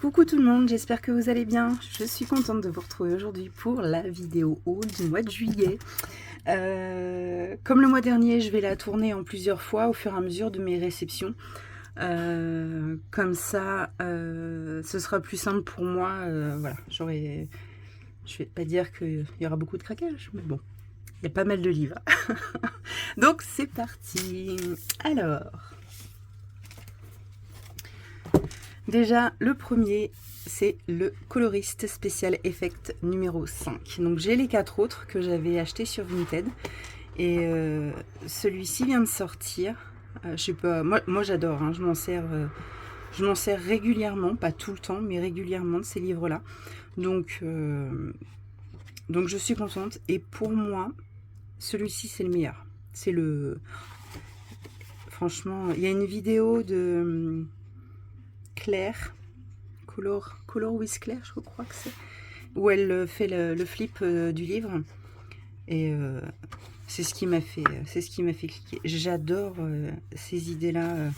Coucou tout le monde, j'espère que vous allez bien. Je suis contente de vous retrouver aujourd'hui pour la vidéo haul du mois de juillet. Comme le mois dernier, je vais la tourner en plusieurs fois au fur et à mesure de mes réceptions. Comme ça, ce sera plus simple pour moi. Voilà, je vais pas dire qu'il y aura beaucoup de craquages, mais bon, il y a pas mal de livres. Donc c'est parti. Alors... Déjà, le premier, c'est le coloriste Special Effect numéro 5. Donc j'ai les 4 autres que j'avais achetés sur Vinted. Et celui-ci vient de sortir. Je sais pas, moi j'adore, hein, je m'en sers régulièrement, pas tout le temps, mais régulièrement de ces livres-là. Donc je suis contente. Et pour moi, celui-ci c'est le meilleur. C'est le... Franchement, il y a une vidéo de... Claire, Color with Claire, je crois que c'est, où elle fait le flip du livre, et c'est ce qui m'a fait cliquer. J'adore ces idées-là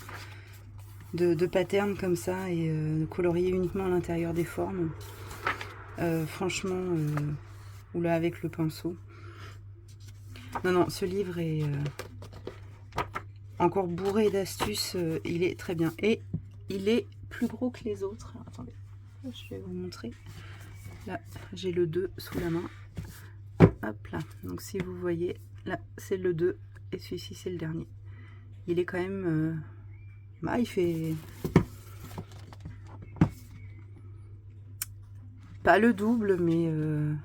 de patterns comme ça et de colorier uniquement à l'intérieur des formes. Franchement, ou là avec le pinceau. Non, ce livre est encore bourré d'astuces. Il est très bien et il est plus gros que les autres. Alors, attendez, je vais vous montrer. Là, j'ai le 2 sous la main. Hop là. Donc, si vous voyez, là, c'est le 2 et celui-ci, c'est le dernier. Il est quand même... bah, il fait... pas le double, mais... vous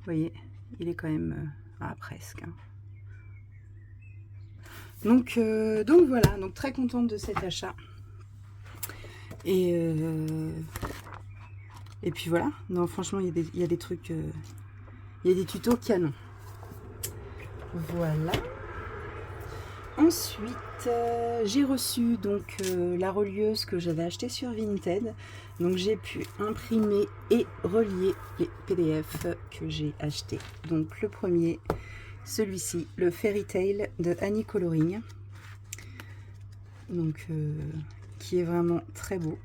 voyez, il est quand même... ah, presque. Hein. Donc voilà, donc très contente de cet achat. Et puis voilà, non franchement il y a des trucs, il y a des tutos canon. Voilà. Ensuite, j'ai reçu donc la relieuse que j'avais achetée sur Vinted. Donc j'ai pu imprimer et relier les PDF que j'ai achetés. Donc le premier, celui-ci, le Fairy Tail de Annie Coloring. Donc qui est vraiment très beau.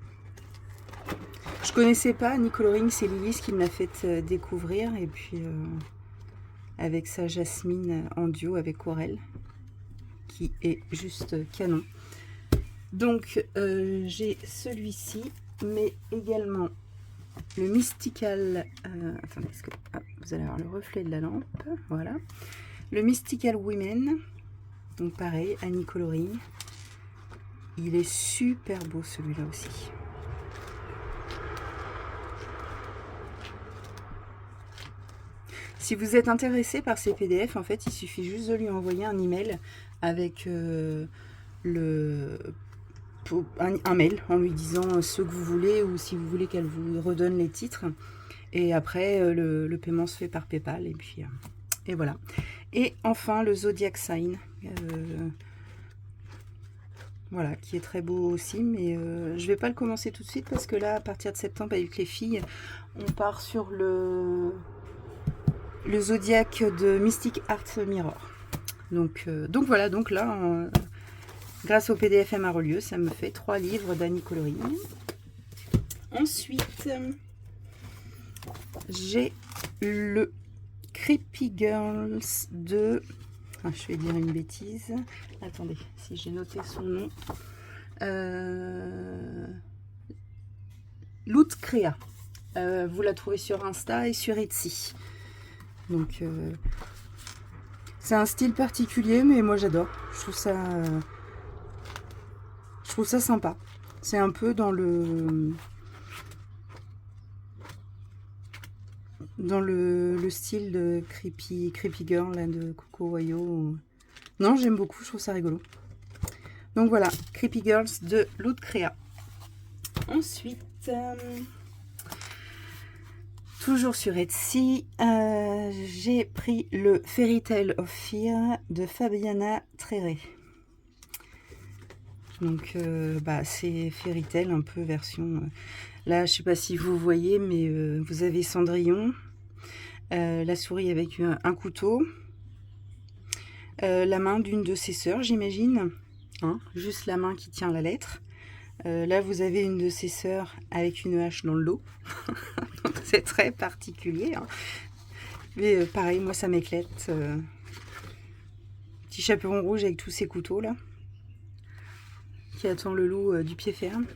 Je connaissais pas Annie Coloring, c'est Lilith qui me l'a fait découvrir, et puis avec sa Jasmine en duo avec Aurel, qui est juste canon. Donc j'ai celui-ci, mais également le Mystical, attendez, parce que vous allez avoir le reflet de la lampe, voilà, le Mystical Women, donc pareil, Annie Coloring. Il est super beau celui-là aussi. Si vous êtes intéressé par ces PDF, en fait, il suffit juste de lui envoyer un email avec un mail en lui disant ce que vous voulez, ou si vous voulez qu'elle vous redonne les titres. Et après, le paiement se fait par PayPal. Et puis, et voilà. Et enfin, le Zodiac Sign. Voilà, qui est très beau aussi, mais je vais pas le commencer tout de suite parce que là, à partir de septembre, avec les filles, on part sur le Zodiac de Mystic Art Mirror. Donc voilà, donc là, grâce au PDF à relieu, ça me fait 3 livres d'Annie Coloring. Ensuite, j'ai le Creepy Girls de... ah, je vais dire une bêtise. Attendez, si j'ai noté son nom. Loot Créa. Vous la trouvez sur Insta et sur Etsy. Donc, c'est un style particulier, mais moi j'adore. Je trouve ça sympa. C'est un peu dans le style de Creepy Girl là, de Coco Wayo. Non, j'aime beaucoup, je trouve ça rigolo. Donc voilà, Creepy Girls de Loot Créa. Ensuite, toujours sur Etsy, j'ai pris le Fairy Tale of Fear de Fabiana Tréré. Donc c'est Fairy Tail un peu version... là, je sais pas si vous voyez, mais vous avez Cendrillon, la souris avec un couteau, la main d'une de ses sœurs, j'imagine, hein, juste la main qui tient la lettre. Là, vous avez une de ses sœurs avec une hache dans le dos. C'est très particulier, hein. Mais pareil, moi, ça m'éclate. Petit chaperon rouge avec tous ses couteaux, là. Qui attend le loup du pied ferme.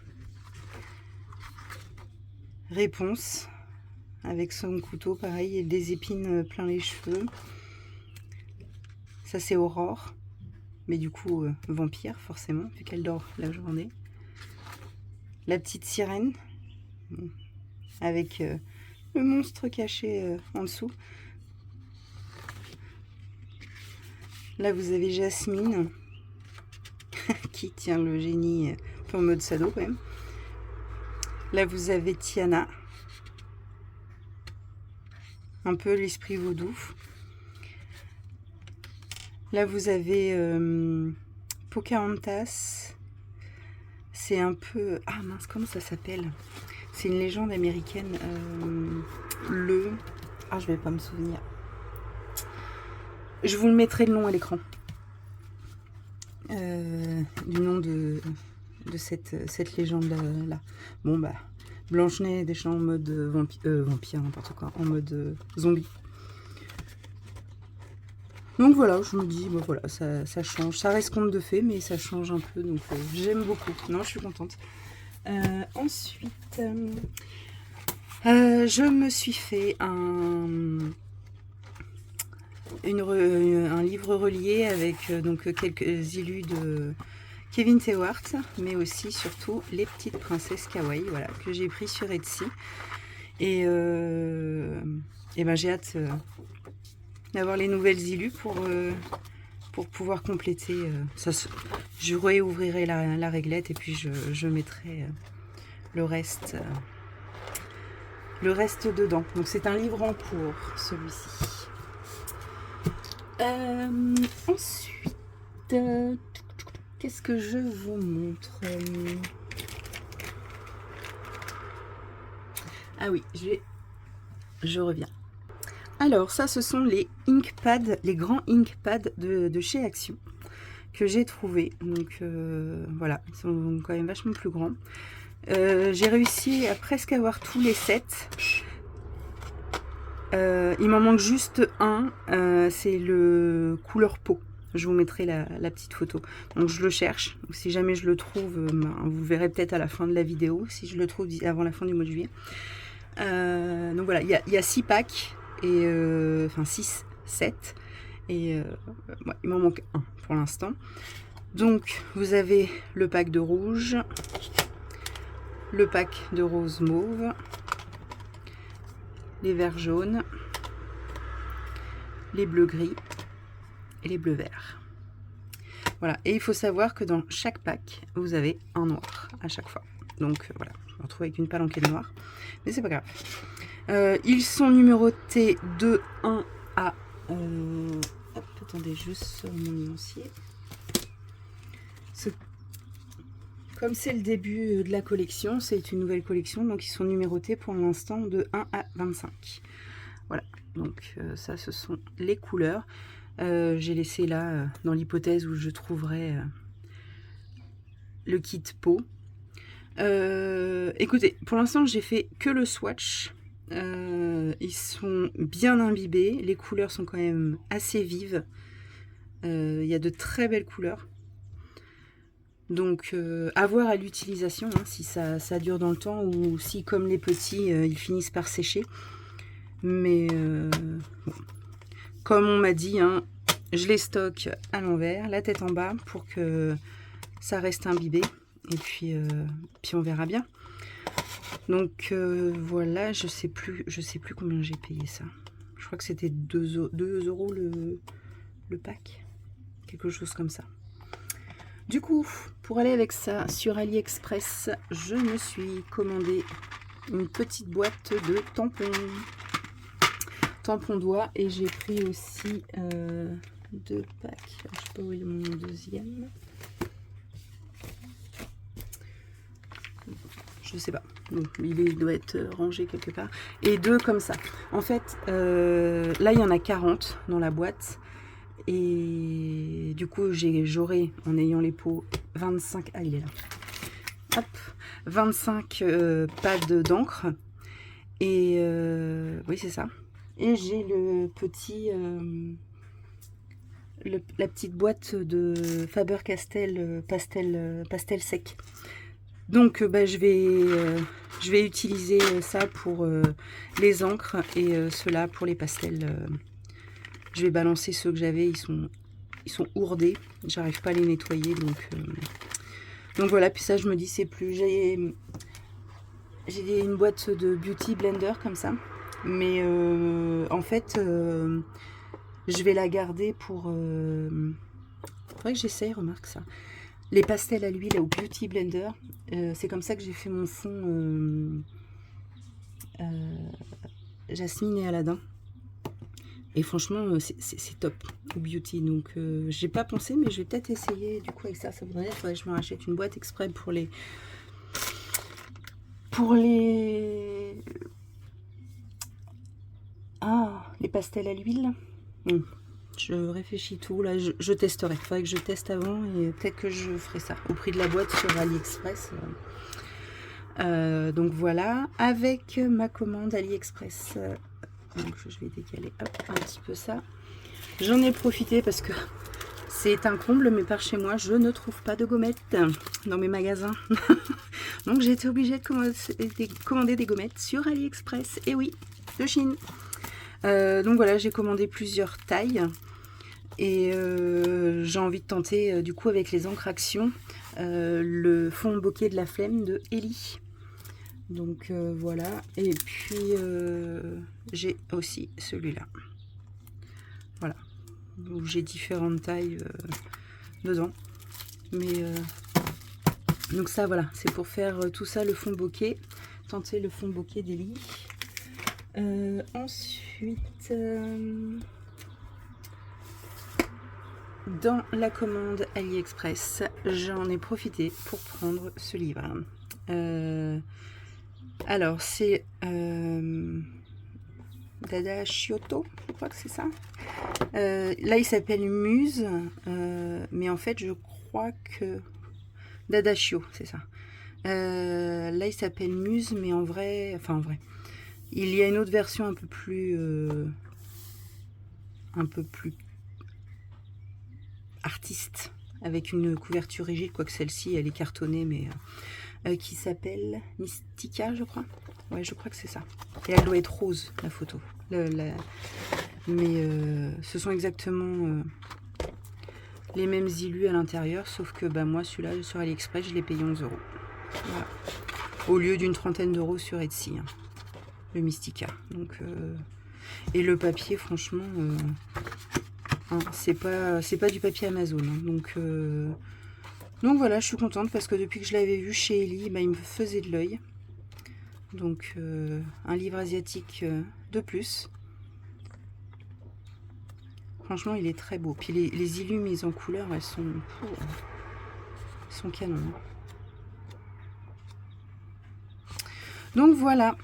Réponse. Avec son couteau, pareil, et des épines plein les cheveux. Ça, c'est Aurore. Mais du coup, vampire, forcément, vu qu'elle dort la journée. La petite sirène. Avec le monstre caché en dessous. Là, vous avez Jasmine. Qui tient le génie un peu en mode Sado, quand même. Là, vous avez Tiana. Un peu l'esprit vaudou. Là, vous avez Pocahontas. C'est un peu... Ah mince, comment ça s'appelle? C'est une légende américaine. Ah, je vais pas me souvenir. Je vous le mettrai le nom à l'écran. Du nom de cette légende-là. Bon, bah... Blanche-Neige, des gens en mode vampire, n'importe quoi, en mode zombie. Donc voilà, je me dis, bon voilà, ça change. Ça reste conte de fées, mais ça change un peu, donc j'aime beaucoup. Non, je suis contente. Ensuite, je me suis fait un livre relié avec donc quelques illus de Kevin Stewart, mais aussi surtout les petites princesses kawaii, voilà, que j'ai pris sur Etsy. Et ben j'ai hâte d'avoir les nouvelles illus pour pouvoir compléter. Je réouvrirai la réglette et puis je mettrai le reste dedans. Donc c'est un livre en cours, celui-ci. Ensuite, qu'est-ce que je vous montre? Ah oui, je reviens. Alors ça, ce sont les inkpads, les grands inkpads de chez Action que j'ai trouvé. Donc voilà, ils sont quand même vachement plus grands. J'ai réussi à presque avoir tous les sets. Il m'en manque juste un, c'est le couleur peau. Je vous mettrai la petite photo. Donc je le cherche. Donc, si jamais je le trouve, vous verrez peut-être à la fin de la vidéo, si je le trouve avant la fin du mois de juillet. Donc voilà, il y a 6 packs, et enfin 6, 7. Et ouais, il m'en manque un pour l'instant. Donc vous avez le pack de rouge, le pack de rose mauve, les verts jaunes, les bleus gris et les bleus verts. Voilà, et il faut savoir que dans chaque pack, vous avez un noir à chaque fois. Donc voilà, je me retrouve avec une palanquée de noir, mais c'est pas grave. Ils sont numérotés de 1 à... hop, attendez, juste sur mon nuancier. Comme c'est le début de la collection, c'est une nouvelle collection, donc ils sont numérotés pour l'instant de 1 à 25. Voilà, donc ça, ce sont les couleurs. J'ai laissé là, dans l'hypothèse où je trouverai le kit peau. Écoutez, pour l'instant, j'ai fait que le swatch. Ils sont bien imbibés. Les couleurs sont quand même assez vives. Il y a de très belles couleurs. Donc, à voir à l'utilisation, hein, si ça dure dans le temps ou si, comme les petits, ils finissent par sécher. Mais, bon. Comme on m'a dit, hein, je les stocke à l'envers, la tête en bas, pour que ça reste imbibé. Et puis on verra bien. Donc, voilà, je sais plus combien j'ai payé ça. Je crois que c'était 2 € le pack. Quelque chose comme ça. Du coup, pour aller avec ça sur AliExpress, je me suis commandé une petite boîte de tampons doigts, et j'ai pris aussi 2 packs. Je sais pas où est mon deuxième. Je sais pas. Bon, il doit être rangé quelque part. Et 2 comme ça. En fait, là, il y en a 40 dans la boîte. Et du coup, j'aurai, en ayant les pots, 25... Ah, il est là. hop, 25 pads d'encre. Et oui, c'est ça. Et j'ai le petit, la petite boîte de Faber-Castell pastel sec. Donc bah, je vais utiliser ça pour les encres et ceux-là pour les pastels. Je vais balancer ceux que j'avais, ils sont ourdés, j'arrive pas à les nettoyer, donc voilà. Puis ça, je me dis c'est plus, j'ai une boîte de beauty blender comme ça, mais en fait je vais la garder pour faudrait que j'essaye, remarque ça, les pastels à l'huile au beauty blender. C'est comme ça que j'ai fait mon fond Jasmine et Aladdin. Et franchement, c'est top au beauty. Donc, j'ai pas pensé, mais je vais peut-être essayer du coup avec ça. Ça voudrait dire que je me rachète une boîte exprès pour les. Ah, les pastels à l'huile. Je réfléchis tout. Là, je testerai. Il faudrait que je teste avant et peut-être que je ferai ça au prix de la boîte sur AliExpress. Donc voilà, avec ma commande AliExpress. Donc je vais décaler un petit peu ça. J'en ai profité parce que c'est un comble, mais par chez moi, je ne trouve pas de gommettes dans mes magasins. Donc j'ai été obligée de commander des gommettes sur AliExpress. Et oui, de Chine. Donc voilà, j'ai commandé plusieurs tailles. Et j'ai envie de tenter, du coup, avec les encres Action, le fond bokeh de la flemme de Ellie. Donc voilà, et puis j'ai aussi celui-là. Voilà, où j'ai différentes tailles dedans. Mais donc ça, voilà, c'est pour faire tout ça, le fond bokeh. Tenter le fond bokeh d'Ellie. Ensuite, dans la commande AliExpress, j'en ai profité pour prendre ce livre. Alors, c'est Dada Chioto, je crois que c'est ça. Là, il s'appelle Muse, mais en fait, je crois que... Dada Chio, c'est ça. Là, il s'appelle Muse, mais en vrai... Enfin, en vrai. Il y a une autre version un peu plus artiste, avec une couverture rigide, quoique celle-ci, elle est cartonnée, mais... qui s'appelle Mystica, je crois. Ouais, je crois que c'est ça. Et elle doit être rose, la photo. Mais ce sont exactement les mêmes illus à l'intérieur, sauf que bah, moi, celui-là, sur AliExpress, je l'ai payé 11 €. Voilà. Au lieu d'une trentaine d'euros sur Etsy, hein, le Mystica. Donc, et le papier, franchement, hein, c'est pas du papier Amazon. Hein, donc voilà, je suis contente parce que depuis que je l'avais vu chez Ellie, bah, il me faisait de l'œil. Donc un livre asiatique de plus. Franchement, il est très beau. Puis les illus mises en couleur, elles sont canon. Donc voilà.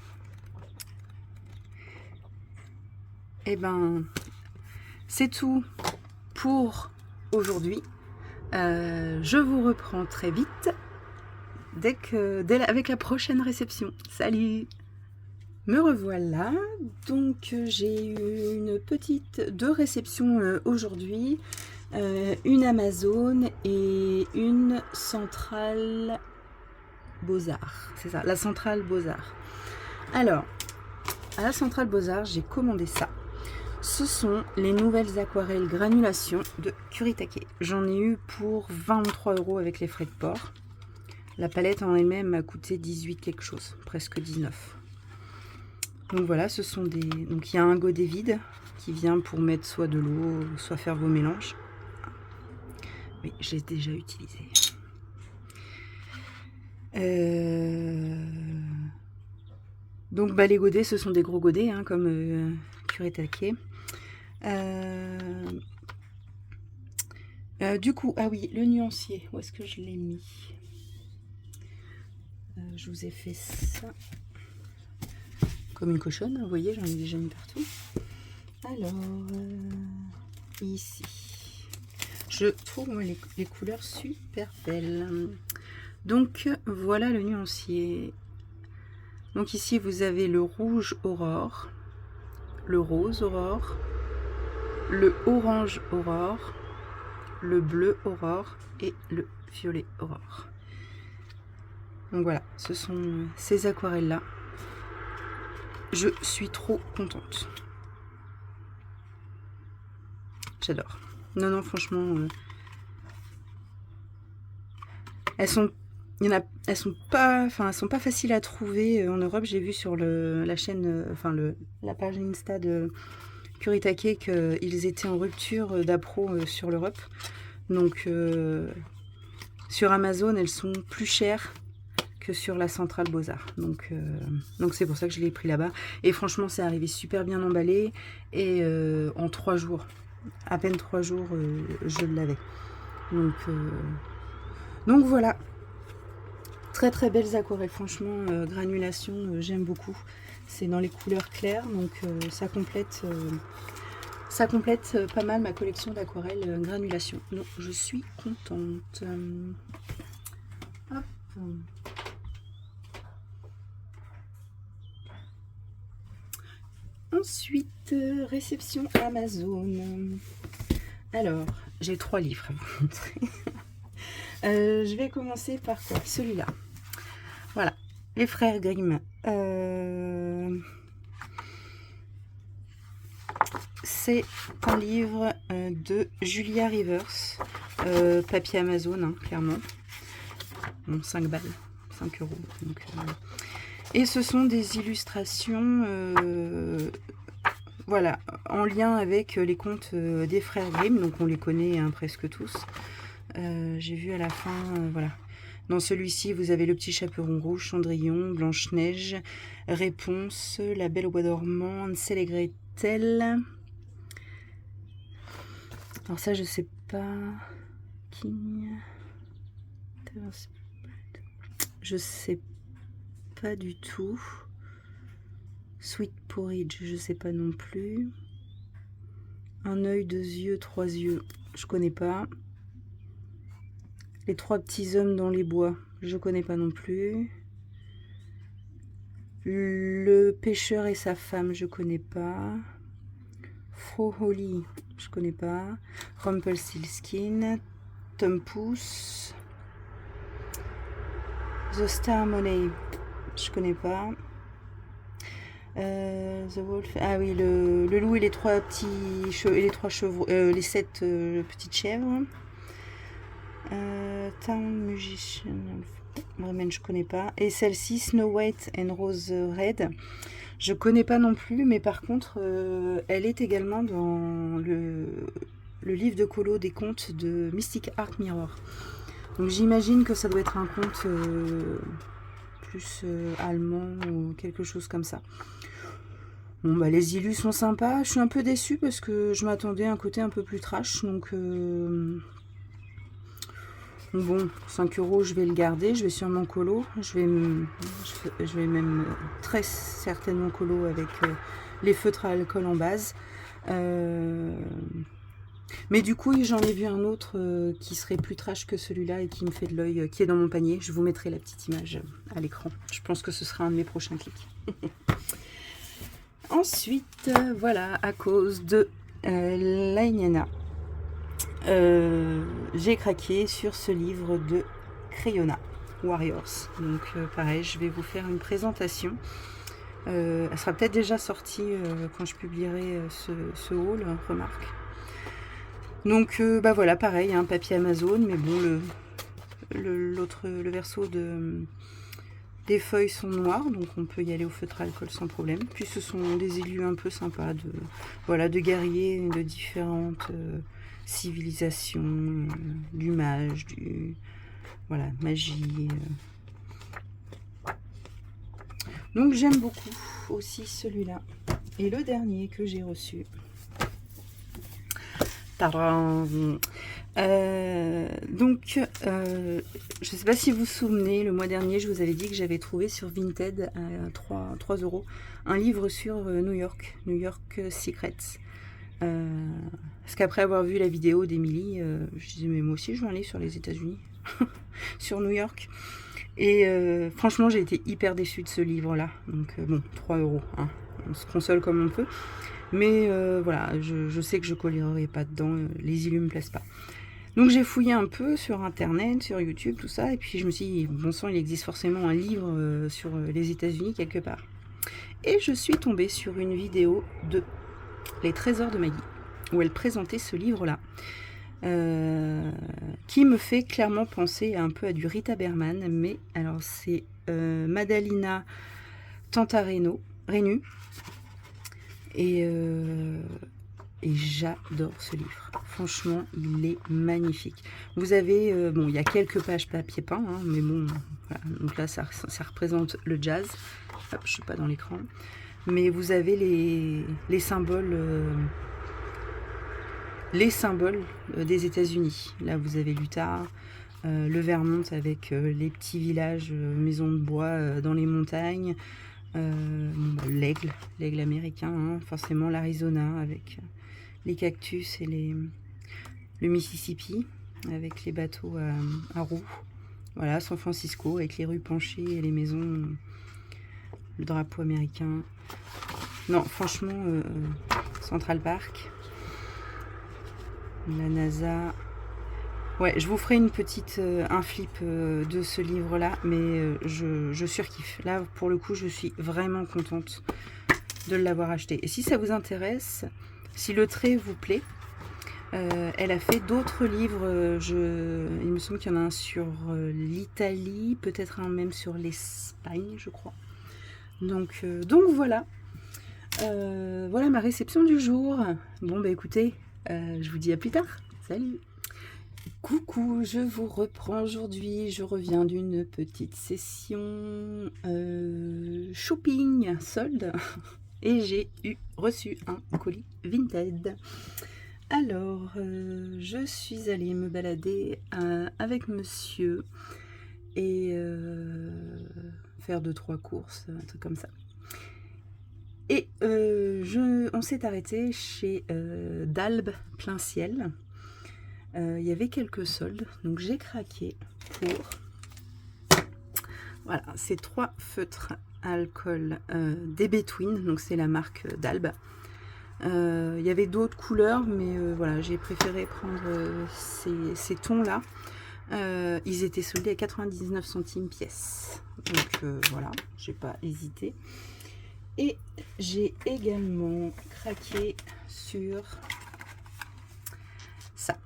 Et ben, c'est tout pour aujourd'hui. Je vous reprends très vite avec la prochaine réception. Salut! Me revoilà. Donc j'ai eu deux réceptions aujourd'hui. Une Amazon et une Centrale Beaux-Arts. C'est ça, la Centrale Beaux-Arts. Alors, à la Centrale Beaux-Arts, j'ai commandé ça. Ce sont les nouvelles aquarelles granulation de Kuretake. J'en ai eu pour 23 € avec les frais de port. La palette en elle-même m'a coûté 18 quelque chose, presque 19. Donc voilà, ce sont des... Donc il y a un godet vide qui vient pour mettre soit de l'eau, soit faire vos mélanges. Oui, j'ai déjà utilisé. Donc bah, les godets, ce sont des gros godets, hein, comme Kuretake. Du coup, ah oui, le nuancier, où est-ce que je l'ai mis? Je vous ai fait ça comme une cochonne, vous voyez, j'en ai déjà mis partout. Alors, ici, je trouve moi, les couleurs super belles. Donc voilà le nuancier. Donc ici vous avez le rouge aurore, le rose aurore, le orange aurore, le bleu aurore et le violet aurore. Donc voilà, ce sont ces aquarelles là. Je suis trop contente. J'adore. Non, non, franchement, elles sont pas faciles à trouver en Europe. J'ai vu sur la chaîne, la page Insta de Kuritake qu'ils étaient en rupture d'appro sur l'Europe. Donc sur Amazon, elles sont plus chères que sur la centrale Beaux-Arts. Donc c'est pour ça que je l'ai pris là-bas. Et franchement, c'est arrivé super bien emballé. Et en 3 jours, à peine 3 jours, je l'avais. Donc voilà. Très très belles aquarelles. Franchement, granulation, j'aime beaucoup. C'est dans les couleurs claires. Donc ça complète pas mal ma collection d'aquarelles granulation. Donc je suis contente. Hop. Ensuite, réception Amazon. Alors, j'ai 3 livres à vous montrer. Je vais commencer par quoi? Celui-là. Voilà, les frères Grimm. C'est un livre de Julia Rivers. Papier Amazon, hein, clairement. Bon, 5 balles, 5 euros. Donc, et ce sont des illustrations, voilà, en lien avec les contes des frères Grimm. Donc on les connaît hein, presque tous. J'ai vu à la fin, voilà. Dans celui-ci, vous avez le petit chaperon rouge, Cendrillon, Blanche-Neige, Réponse, La Belle au bois dormant, Hansel et Gretel. Alors ça, je sais pas. Je sais pas du tout. Sweet Porridge, je sais pas non plus. Un œil, 2 yeux, 3 yeux, je connais pas. Les 3 petits hommes dans les bois, je connais pas non plus. Le pêcheur et sa femme, je connais pas. Froholly, je connais pas. Rumpelstiltskin, Tom Pouce. The Star Money, je connais pas. The Wolf, ah oui, le loup et les 3 petits chevaux, et les 3 chevaux, les 7 petites chèvres. Town Musician, vraiment je connais pas. Et celle-ci, Snow White and Rose Red, je connais pas non plus, mais par contre, elle est également dans le livre de colo des contes de Mystic Art Mirror. Donc j'imagine que ça doit être un conte plus allemand ou quelque chose comme ça. Bon bah les illus sont sympas, je suis un peu déçue parce que je m'attendais à un côté un peu plus trash, donc bon, 5 euros je vais le garder, je vais sûrement colo, je vais même très certainement colo avec les feutres à alcool en base. Mais du coup j'en ai vu un autre qui serait plus trash que celui-là et qui me fait de l'œil, qui est dans mon panier. Je vous mettrai la petite image à l'écran, je pense que ce sera un de mes prochains clics. Ensuite, voilà, à cause de l'Aïniana, j'ai craqué sur ce livre de Crayonna, Warriors. Donc pareil, je vais vous faire une présentation. Elle sera peut-être déjà sortie quand je publierai ce haul, hein, remarque. Donc bah voilà, pareil, un papier Amazon, mais bon, le verso des feuilles sont noires, donc on peut y aller au feutre à alcool sans problème. Puis ce sont des illus un peu sympas de guerriers de différentes civilisations, du mage, voilà, magie. Donc j'aime beaucoup aussi celui-là. Et le dernier que j'ai reçu. Tadam. Donc, je ne sais pas si vous vous souvenez, le mois dernier, je vous avais dit que j'avais trouvé sur Vinted à 3 euros un livre sur New York Secrets. Parce qu'après avoir vu la vidéo d'Emily, je disais, mais moi aussi, je veux aller sur les États-Unis, sur New York. Et franchement, j'ai été hyper déçue de ce livre-là. Donc bon, 3 €, hein. On se console comme on peut. Mais voilà, je sais que je collerai pas dedans. Les illus me plaisent pas. Donc j'ai fouillé un peu sur internet, sur YouTube, tout ça. Et puis je me suis dit, bon sang, il existe forcément un livre sur les États-Unis quelque part. Et je suis tombée sur une vidéo de Les Trésors de Maggie, où elle présentait ce livre-là. Qui me fait clairement penser un peu à du Rita Berman, mais alors c'est Madalina Tantareno, Renu, et j'adore ce livre. Franchement, il est magnifique. Vous avez, bon, il y a quelques pages papier peint, hein, mais bon, voilà. Donc là, ça représente le jazz. Hop, je suis pas dans l'écran, mais vous avez les symboles. Les symboles des États-Unis. Là, vous avez l'Utah, le Vermont avec les petits villages, maisons de bois dans les montagnes, l'aigle américain, hein, forcément l'Arizona avec les cactus et le Mississippi avec les bateaux à roues. Voilà, San Francisco avec les rues penchées et les maisons, le drapeau américain. Non, franchement, Central Park. La NASA. Ouais, je vous ferai une petite un flip de ce livre-là, mais je surkiffe. Là, pour le coup, je suis vraiment contente de l'avoir acheté. Et si ça vous intéresse, si le trait vous plaît, elle a fait d'autres livres. Il me semble qu'il y en a un sur l'Italie, peut-être un même sur l'Espagne, je crois. Donc voilà. Voilà ma réception du jour. Bon, bah écoutez, je vous dis à plus tard. Salut! Coucou, je vous reprends aujourd'hui. Je reviens d'une petite session shopping, solde. Et j'ai reçu un colis Vinted. Alors, je suis allée me balader avec monsieur et faire 2-3 courses, un truc comme ça. Et on s'est arrêté chez Dalbe Plein Ciel. Il y avait quelques soldes, donc j'ai craqué pour voilà, ces 3 feutres à alcool DB Twin, donc c'est la marque Dalbe. Il y avait d'autres couleurs, mais voilà, j'ai préféré prendre ces tons-là. Ils étaient soldés à 99 centimes pièce, donc voilà, j'ai pas hésité. Et j'ai également craqué sur ça,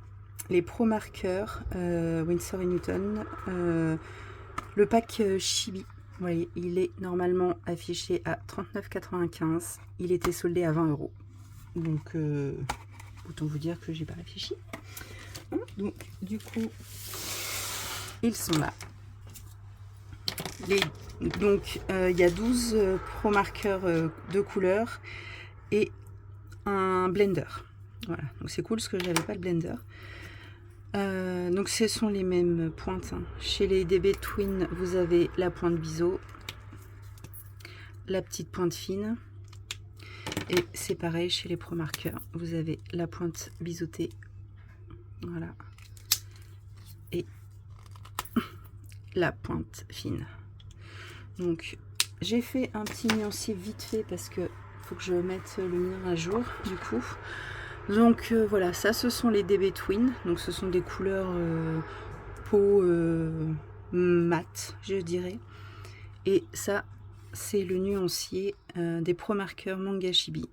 les Pro Markers Winsor & Newton, le pack Chibi. Vous voyez, il est normalement affiché à 39,95. Il était soldé à 20 €. Donc, autant vous dire que j'ai pas réfléchi. Donc, du coup, ils sont là. Donc, il y a 12 Pro Markers de couleur et un blender. Voilà, donc c'est cool parce que j'avais pas le blender. Donc ce sont les mêmes pointes, hein. Chez les DB Twin, vous avez la pointe biseau, la petite pointe fine, et c'est pareil chez les Pro Markers. Vous avez la pointe biseautée, voilà, et la pointe fine. Donc j'ai fait un petit nuancier vite fait parce que faut que je mette le mien à jour du coup. Donc voilà, ça ce sont les DB Twin, donc ce sont des couleurs peau mat, je dirais. Et ça c'est le nuancier des Pro Markers Manga Chibi,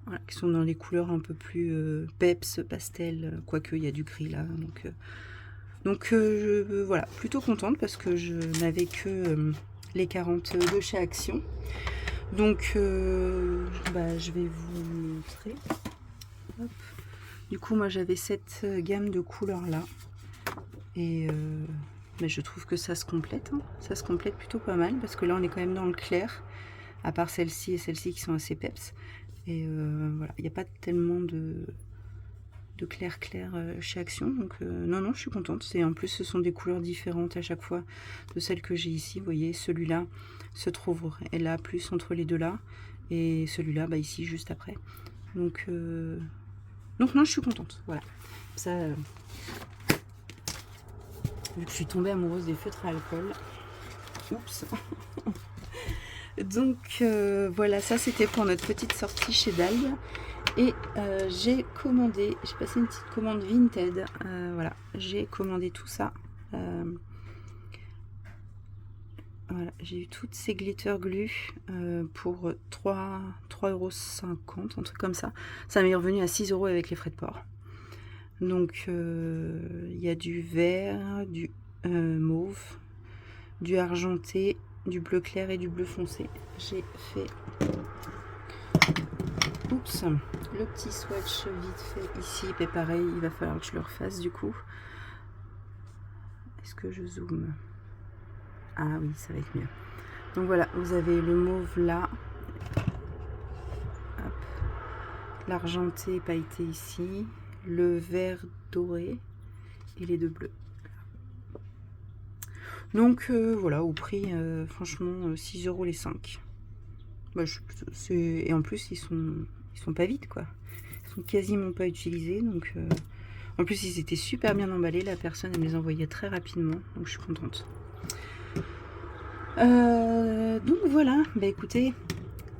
voilà, qui sont dans les couleurs un peu plus peps, pastel, quoique il y a du gris là. Donc voilà, plutôt contente parce que je n'avais que les 40 de chez Action. Donc je vais vous montrer. Hop. Du coup, moi j'avais cette gamme de couleurs là, et mais je trouve que ça se complète, hein. Ça se complète plutôt pas mal parce que là on est quand même dans le clair, à part celle-ci et celle-ci qui sont assez peps. Et voilà, il n'y a pas tellement de clair chez Action, donc non, je suis contente. En plus, ce sont des couleurs différentes à chaque fois de celles que j'ai ici. Vous voyez, celui-là se trouve là plus entre les deux là, et celui-là ici juste après. Donc non, je suis contente. Voilà. Ça, vu que je suis tombée amoureuse des feutres à alcool, Oups. Donc voilà, ça c'était pour notre petite sortie chez Dalg. Et j'ai passé une petite commande Vinted. Voilà, j'ai commandé tout ça. Voilà, j'ai eu toutes ces glitter glue pour 3,50 €, un truc comme ça. Ça m'est revenu à 6 € avec les frais de port. Donc il y a du vert, du mauve, du argenté, du bleu clair et du bleu foncé. J'ai fait le petit swatch vite fait ici, mais pareil, il va falloir que je le refasse du coup. Est-ce que je zoome? Ah oui, ça va être mieux. Donc voilà, vous avez le mauve là, l'argenté pailleté ici, le vert doré et les deux bleus. Donc voilà, au prix, franchement, 6 € les 5. Bah, et en plus, ils sont pas vides, quoi. Ils sont quasiment pas utilisés, donc... En plus, ils étaient super bien emballés. La personne, elle me les envoyait très rapidement, donc je suis contente. Donc voilà, bah écoutez,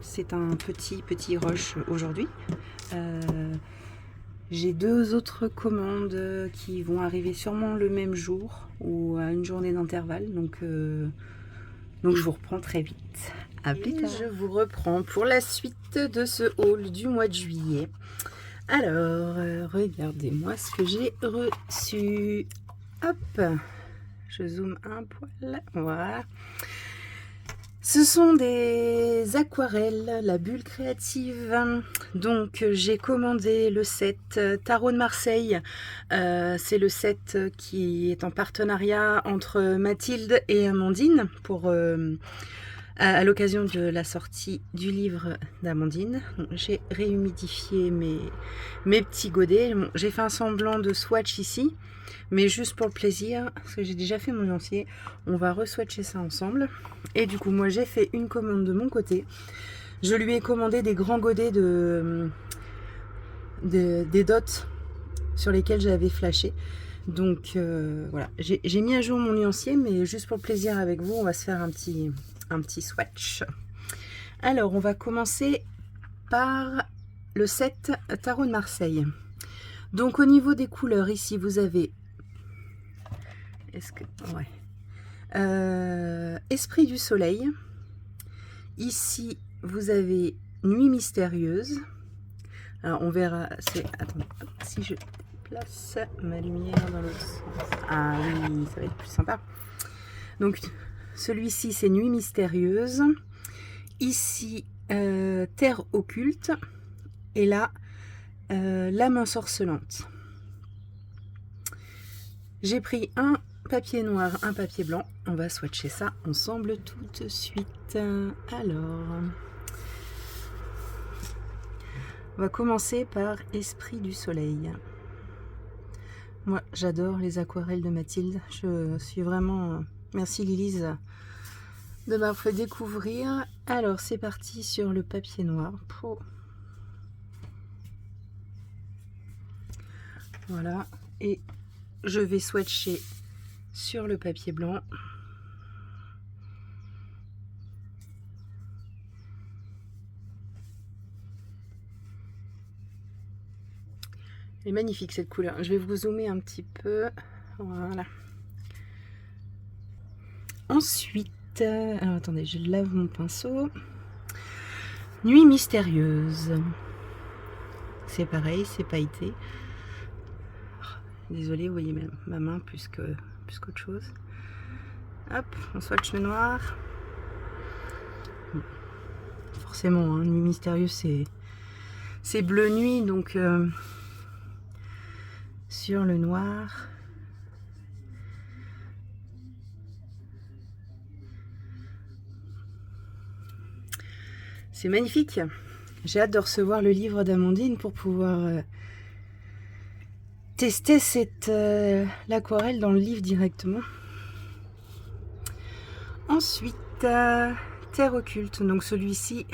c'est un petit rush aujourd'hui. J'ai 2 autres commandes qui vont arriver sûrement le même jour ou à une journée d'intervalle, donc je vous reprends très vite. À plus tard. Je vous reprends pour la suite de ce haul du mois de juillet. Alors, regardez-moi ce que j'ai reçu. Hop, je zoome un poil. Voilà. Ce sont des aquarelles, la bulle créative. Donc j'ai commandé le set Tarot de Marseille. C'est le set qui est en partenariat entre Mathilde et Amandine pour à l'occasion de la sortie du livre d'Amandine. J'ai réhumidifié mes petits godets. Bon, j'ai fait un semblant de swatch ici, mais juste pour le plaisir, parce que j'ai déjà fait mon nuancier. On va re-swatcher ça ensemble. Et du coup, moi j'ai fait une commande de mon côté. Je lui ai commandé des grands godets des dots sur lesquels j'avais flashé. Donc voilà, j'ai mis à jour mon nuancier, mais juste pour le plaisir avec vous, on va se faire un petit swatch. Alors, on va commencer par le set Tarot de Marseille. Donc, au niveau des couleurs, ici, vous avez... Esprit du soleil. Ici, vous avez Nuit mystérieuse. Alors, on verra... Attendez, si je place ma lumière dans l'autre sens. Ah oui, ça va être plus sympa. Donc... Celui-ci, c'est Nuit mystérieuse. Ici, Terre occulte. Et là, L'âme ensorcelante. J'ai pris un papier noir, un papier blanc. On va swatcher ça ensemble tout de suite. Alors, on va commencer par Esprit du soleil. Moi, j'adore les aquarelles de Mathilde. Je suis vraiment... Merci Lilise de m'avoir fait découvrir. Alors c'est parti sur le papier noir. Voilà. Et je vais swatcher sur le papier blanc. Elle est magnifique cette couleur. Je vais vous zoomer un petit peu. Voilà. Ensuite, alors attendez, je lave mon pinceau. Nuit mystérieuse. C'est pareil, c'est pailleté. Désolée, vous voyez ma main plus qu'autre chose. Hop, on swatch le noir. Forcément, hein, Nuit mystérieuse, c'est bleu nuit, donc sur le noir. C'est magnifique. J'ai hâte de recevoir le livre d'Amandine pour pouvoir tester l'aquarelle dans le livre directement. Ensuite, Terre occulte. Donc celui-ci,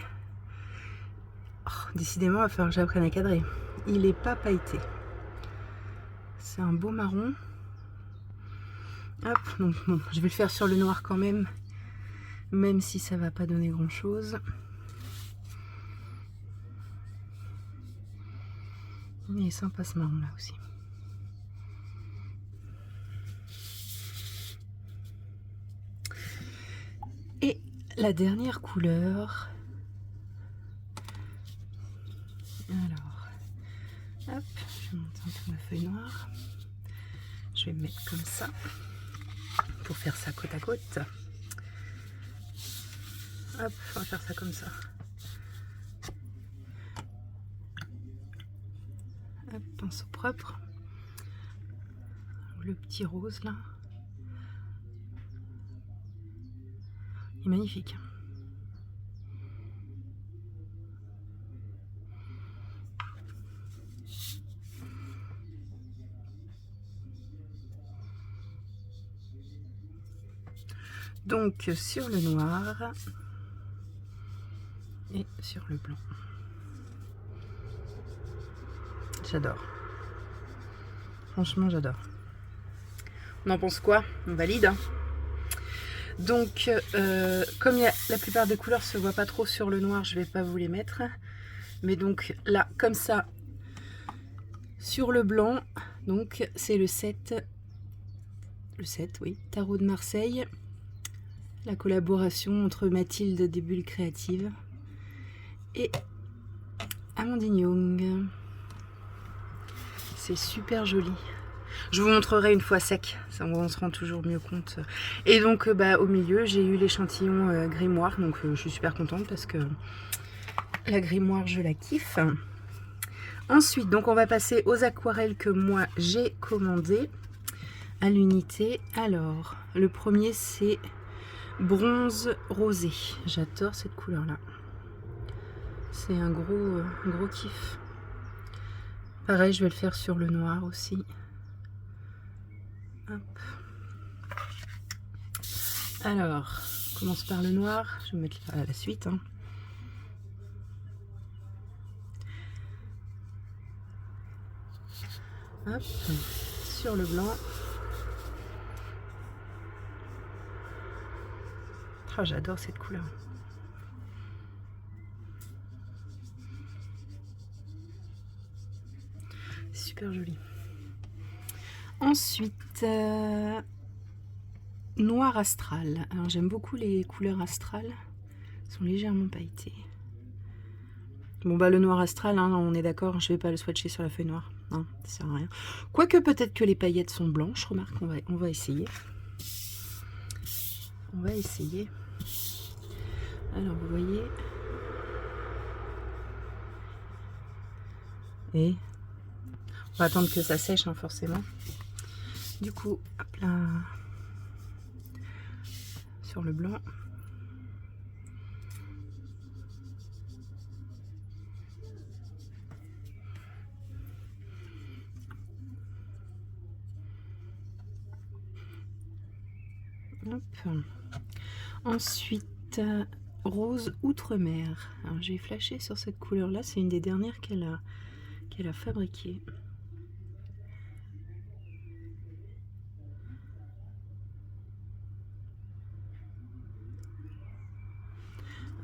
décidément, il va falloir que j'apprenne à cadrer. Il n'est pas pailleté. C'est un beau marron. Hop, donc bon, je vais le faire sur le noir quand même. même si ça va pas donner grand chose. Il est sympa ce marron là aussi. Et la dernière couleur. Alors, hop, je vais monter un peu ma feuille noire. Je vais me mettre comme ça pour faire ça côte à côte. Hop, on va faire ça comme ça. Hop, pinceau propre. Le petit rose là. Il est magnifique. Donc sur le noir et sur le blanc. J'adore. Franchement, j'adore. On en pense quoi? On valide, hein? Donc, comme la plupart des couleurs se voient pas trop sur le noir, je vais pas vous les mettre. Mais donc là, comme ça, sur le blanc, donc c'est le 7, oui, Tarot de Marseille. La collaboration entre Mathilde des Bulles Créatives et Amandine Young. C'est super joli. Je vous montrerai une fois sec, ça on se rend toujours mieux compte. Et donc au milieu j'ai eu l'échantillon grimoire, donc je suis super contente parce que la grimoire je la kiffe. Ensuite donc on va passer aux aquarelles que moi j'ai commandées à l'unité. Alors le premier c'est bronze rosé, j'adore cette couleur là, c'est un gros kiff. Pareil, je vais le faire sur le noir aussi. Hop. Alors, on commence par le noir, je vais mettre à la suite, hein. Hop, sur le blanc. Oh, j'adore cette couleur. Super joli. Ensuite, noir astral. Alors j'aime beaucoup les couleurs astrales. Elles sont légèrement pailletées. Bon le noir astral, hein, on est d'accord, je vais pas le swatcher sur la feuille noire. Hein, ça sert à rien. Quoique peut-être que les paillettes sont blanches, remarque, on va essayer. On va essayer. Alors vous voyez. Et on va attendre que ça sèche, hein, forcément. Du coup, hop là, sur le blanc. Hop. Ensuite, rose outre-mer. Alors j'ai flashé sur cette couleur là, c'est une des dernières qu'elle a fabriquée.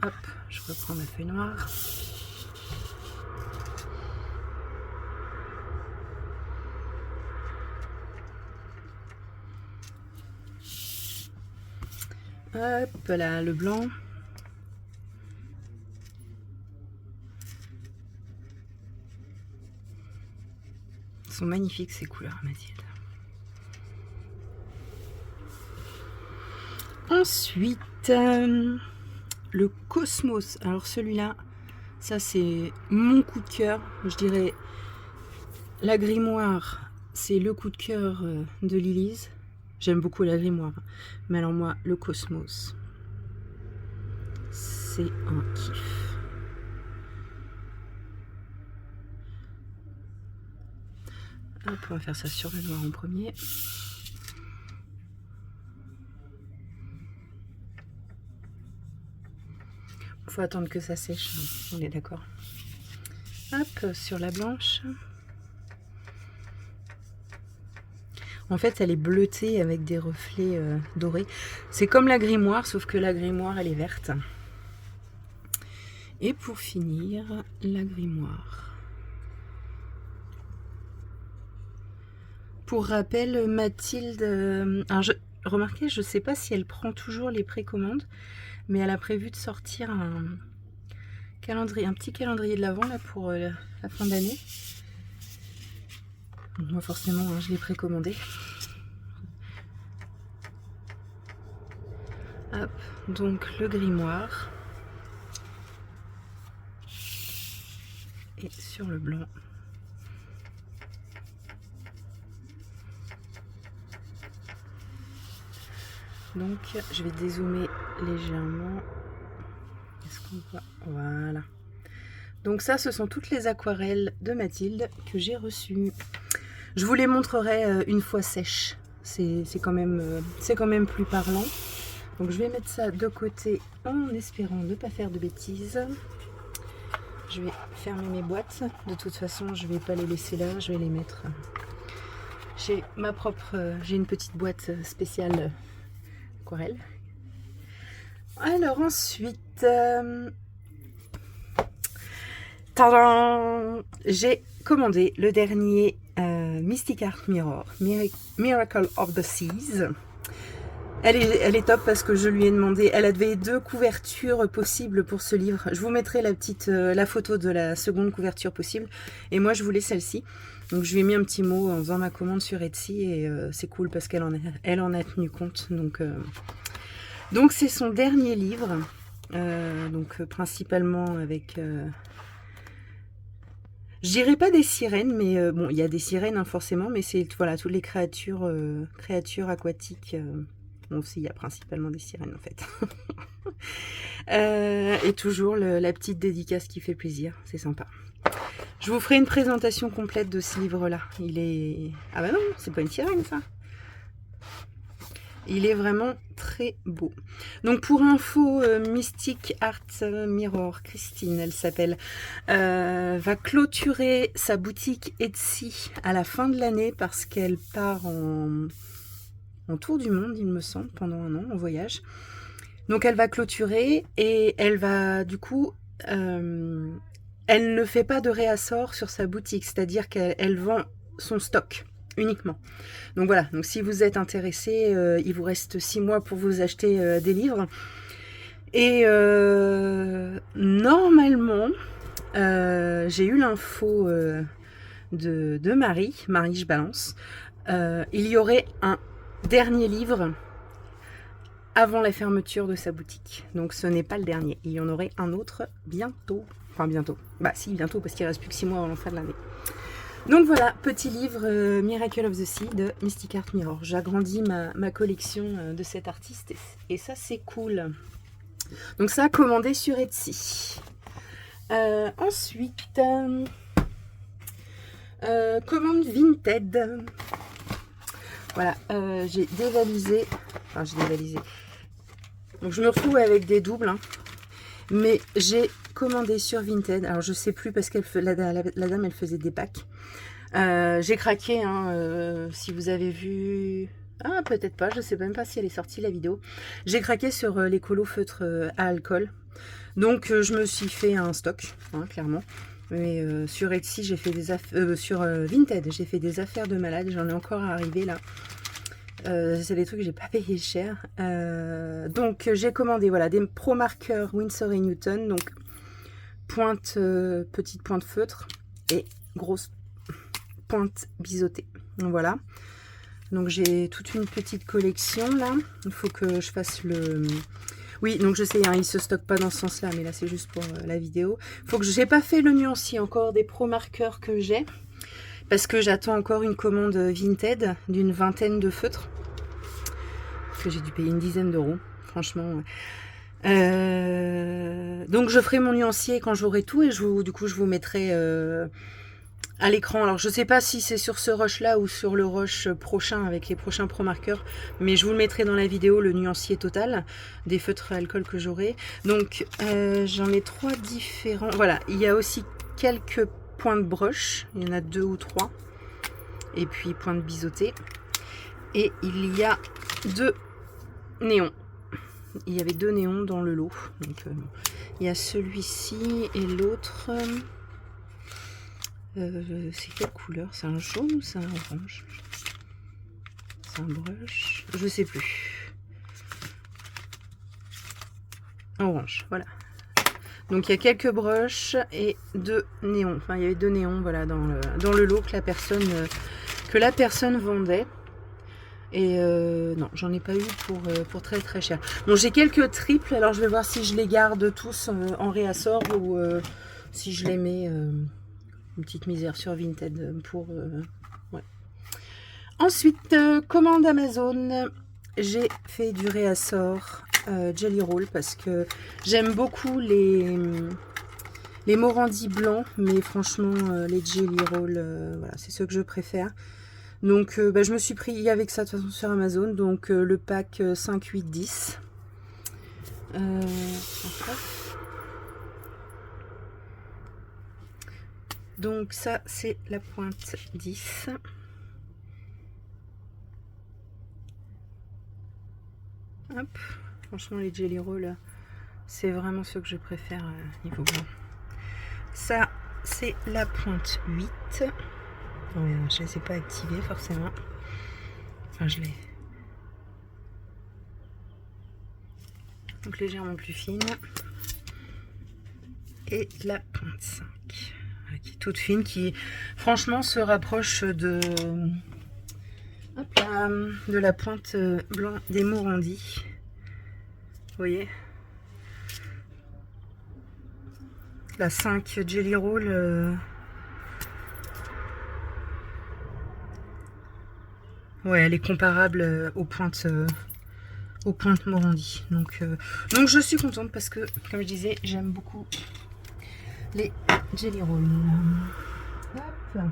Hop, je reprends ma feuille noire. Hop là, le blanc. Ils sont magnifiques ces couleurs, Mathilde. Ensuite, le Cosmos. Alors celui-là, ça c'est mon coup de cœur. Je dirais la grimoire, c'est le coup de cœur de Lilise. J'aime beaucoup la grimoire. Mais alors moi, le Cosmos, c'est un kiff. Hop, on va faire ça sur le noir en premier. Faut attendre que ça sèche, hein, on est d'accord. Hop, sur la blanche. En fait, elle est bleutée avec des reflets dorés. C'est comme la grimoire, sauf que la grimoire, elle est verte. Et pour finir, la grimoire. Pour rappel, Mathilde... remarquez, je ne sais pas si elle prend toujours les précommandes, mais elle a prévu de sortir un petit calendrier de l'Avent là pour la fin d'année. Moi forcément, hein, je l'ai précommandé. Hop, donc le grimoire. Et sur le blanc. Donc je vais dézoomer légèrement. Est-ce qu'on voit? Voilà. Donc ça, ce sont toutes les aquarelles de Mathilde que j'ai reçues. Je vous les montrerai une fois sèches. C'est quand même plus parlant. Donc je vais mettre ça de côté en espérant ne pas faire de bêtises. Je vais fermer mes boîtes. De toute façon, je ne vais pas les laisser là. Je vais les mettre. J'ai une petite boîte spéciale aquarelle. Alors ensuite, j'ai commandé le dernier Mystic Art Mirror, Miracle of the Seas. Elle est top parce que je lui ai demandé, elle avait 2 couvertures possibles pour ce livre. Je vous mettrai la photo de la seconde couverture possible. Et moi je voulais celle-ci. Donc je lui ai mis un petit mot en faisant ma commande sur Etsy et c'est cool parce qu'elle en a tenu compte. Donc c'est son dernier livre. Principalement avec... je dirais pas des sirènes, mais bon, il y a des sirènes hein, forcément, mais c'est voilà toutes les créatures aquatiques. Bon, aussi, il y a principalement des sirènes en fait. Et toujours la petite dédicace qui fait plaisir, c'est sympa. Je vous ferai une présentation complète de ce livre-là. Il est... Ah bah non, c'est pas une sirène ça. Il est vraiment très beau. Donc pour info, Mystic Art Mirror, Christine, elle s'appelle, va clôturer sa boutique Etsy à la fin de l'année parce qu'elle part en tour du monde, il me semble, pendant un an, en voyage. Donc elle va clôturer et elle va du coup... elle ne fait pas de réassort sur sa boutique, c'est-à-dire qu'elle vend son stock uniquement. Donc voilà, donc si vous êtes intéressé, il vous reste 6 mois pour vous acheter des livres. Et normalement, j'ai eu l'info de Marie, je balance, il y aurait un dernier livre avant la fermeture de sa boutique. Donc ce n'est pas le dernier, il y en aurait un autre bientôt. Enfin bientôt, bah si bientôt parce qu'il reste plus que 6 mois avant la fin de l'année. Donc voilà, petit livre Miracle of the Sea de Mystic Art Mirror. J'agrandis ma collection de cet artiste et ça c'est cool. Donc ça, commandé sur Etsy. Ensuite, commande Vinted. Voilà, j'ai dévalisé. Enfin, j'ai dévalisé. Donc je me retrouve avec des doubles. Hein, mais j'ai commandé sur Vinted. Alors je sais plus parce que la dame elle faisait des packs. J'ai craqué, hein, si vous avez vu... Ah, peut-être pas, je sais même pas si elle est sortie la vidéo. J'ai craqué sur les colos feutres à alcool. Donc je me suis fait un stock, hein, clairement. Mais sur Etsy, j'ai fait des affaires... sur Vinted, j'ai fait des affaires de malade. J'en ai encore à arriver là. C'est des trucs que j'ai pas payé cher. Donc j'ai commandé voilà, des pro marqueurs Winsor & Newton. Donc petite pointe feutre et grosse pointe biseautée. Donc voilà. Donc j'ai toute une petite collection là. Il faut que je fasse le... Oui, donc je sais, hein, il se stocke pas dans ce sens-là, mais là c'est juste pour la vidéo. Faut que j'ai pas fait le nuancier encore des pro marqueurs que j'ai. Parce que j'attends encore une commande Vinted d'une 20aine de feutres. Parce que j'ai dû payer une dizaine d'euros, franchement. Donc je ferai mon nuancier quand j'aurai tout et du coup je vous mettrai à l'écran. Alors je sais pas si c'est sur ce rush là ou sur le rush prochain avec les prochains pro marqueurs, mais je vous le mettrai dans la vidéo, le nuancier total des feutres à alcool que j'aurai. Donc j'en ai 3 différents. Voilà, il y a aussi quelques points de brush, il y en a 2 ou 3, et puis points de biseauté. Et il y a 2 néons. Il y avait 2 néons dans le lot. Donc, il y a celui-ci et l'autre. C'est quelle couleur? C'est un jaune ou c'est un orange? C'est un brush. Je sais plus. Orange, voilà. Donc il y a quelques brushes et 2 néons. Enfin, il y avait 2 néons, voilà, dans le lot que la personne vendait. Et non, j'en ai pas eu pour très très cher. Bon, j'ai quelques triples, alors je vais voir si je les garde tous en réassort ou si je les mets une petite misère sur Vinted pour... ouais. Ensuite, commande Amazon. J'ai fait du réassort Jelly Roll parce que j'aime beaucoup les Morandi blancs, mais franchement, les Jelly Roll, voilà, c'est ceux que je préfère. Donc je me suis pris avec ça de toute façon sur Amazon, donc le pack 5, 8, 10. Donc ça c'est la pointe 10. Hop. Franchement les Jelly Roll, c'est vraiment ceux que je préfère niveau blanc. Ça c'est la pointe 8. Ouais, je ne les ai pas activés forcément. Enfin, je l'ai. Donc légèrement plus fine. Et la pointe 5. Qui est toute fine, qui franchement se rapproche de la pointe blanc des Morandi. Vous voyez, la 5 Jelly Roll. Ouais, elle est comparable aux pointes Morandi. Donc je suis contente parce que, comme je disais, j'aime beaucoup les Jelly Roll. Hop.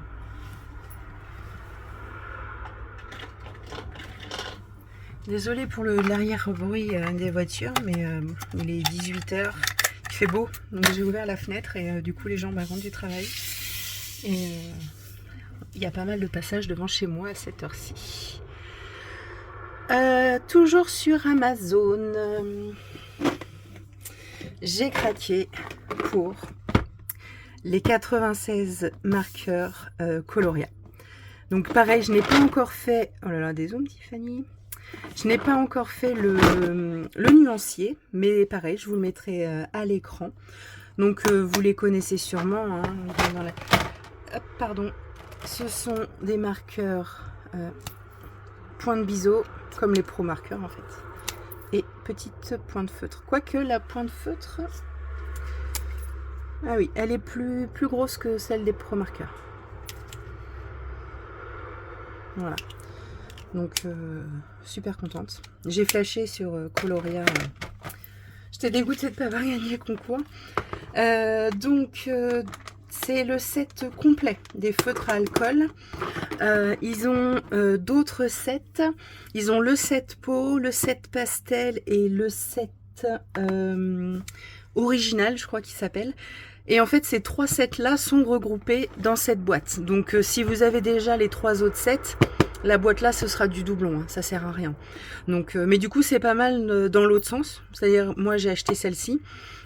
Désolée pour l'arrière-bruit des voitures, mais il est 18 h, il fait beau, donc j'ai ouvert la fenêtre et du coup les gens rentrent du travail. Et il y a pas mal de passages devant chez moi à cette heure-ci. Toujours sur Amazon, j'ai craqué pour les 96 marqueurs Coloria. Donc pareil, je n'ai pas encore fait... Oh là là, des zooms Tiffany. Je n'ai pas encore fait le nuancier, mais pareil, je vous le mettrai à l'écran. Donc vous les connaissez sûrement. Hein, dans la... Hop, pardon. Ce sont des marqueurs point de biseau, comme les pro marqueurs en fait. Et petite pointe feutre. Quoique la pointe feutre... Ah oui, elle est plus grosse que celle des pro marqueurs. Voilà. Donc super contente. J'ai flashé sur Coloria. J'étais dégoûtée de ne pas avoir gagné le concours. C'est le set complet des feutres à alcool. Ils ont d'autres sets. Ils ont le set peau, le set pastel et le set original, je crois qu'il s'appelle. Et en fait, ces 3 sets-là sont regroupés dans cette boîte. Donc, si vous avez déjà les 3 autres sets, la boîte là, ce sera du doublon. Hein, ça sert à rien. Donc, mais du coup, c'est pas mal dans l'autre sens. C'est-à-dire, moi, j'ai acheté celle-ci.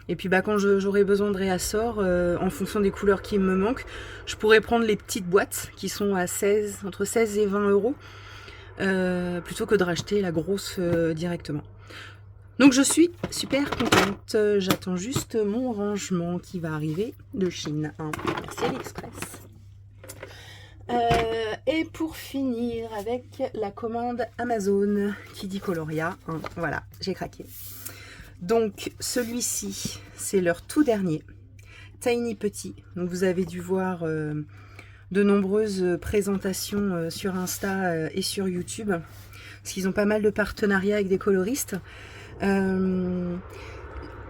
Et puis, quand j'aurai besoin de réassort, en fonction des couleurs qui me manquent, je pourrais prendre les petites boîtes qui sont à entre 16 et 20 euros. Plutôt que de racheter la grosse directement. Donc je suis super contente, j'attends juste mon rangement qui va arriver de Chine. Hein. Merci AliExpress. Et pour finir avec la commande Amazon qui dit Coloria, hein, voilà, j'ai craqué. Donc celui-ci, c'est leur tout dernier, Tiny Petit. Donc vous avez dû voir de nombreuses présentations sur Insta et sur YouTube, parce qu'ils ont pas mal de partenariats avec des coloristes.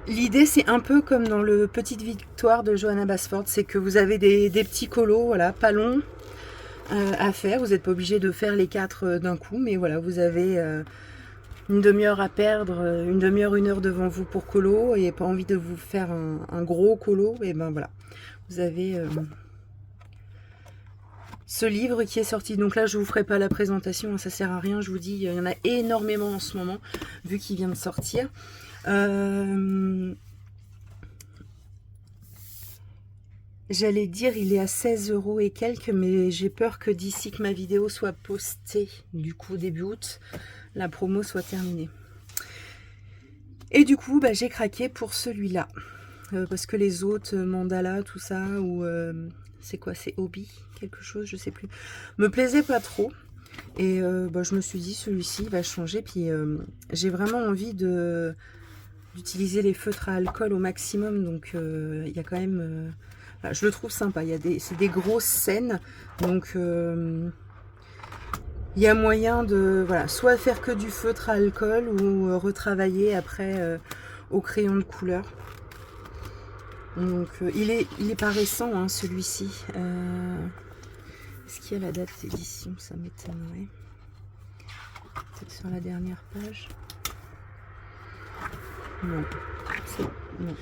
L'idée c'est un peu comme dans le Petite Victoire de Johanna Basford, c'est que vous avez des petits colos, voilà, pas longs à faire, vous n'êtes pas obligé de faire les 4 d'un coup, mais voilà, vous avez une demi-heure à perdre, une demi-heure, 1 heure devant vous pour colo, et pas envie de vous faire un gros colo, et ben voilà, vous avez ce livre qui est sorti. Donc là, je vous ferai pas la présentation, ça sert à rien. Je vous dis, il y en a énormément en ce moment, vu qu'il vient de sortir. J'allais dire, il est à 16 € et quelques, mais j'ai peur que d'ici que ma vidéo soit postée, du coup début août, la promo soit terminée. Et du coup, bah, j'ai craqué pour celui-là. Parce que les autres, mandala, tout ça, ou c'est quoi, c'est hobby, quelque chose, je sais plus, me plaisait pas trop. Et bah, je me suis dit, celui-ci va changer. Puis j'ai vraiment envie d'utiliser les feutres à alcool au maximum. Donc il y a quand même... je le trouve sympa. C'est des grosses scènes. Donc il y a moyen de soit faire que du feutre à alcool ou retravailler après au crayon de couleur. Donc il est pas récent, hein, celui-ci. Est-ce qu'il y a la date d'édition? Ça m'étonnerait. Peut-être sur la dernière page. Non,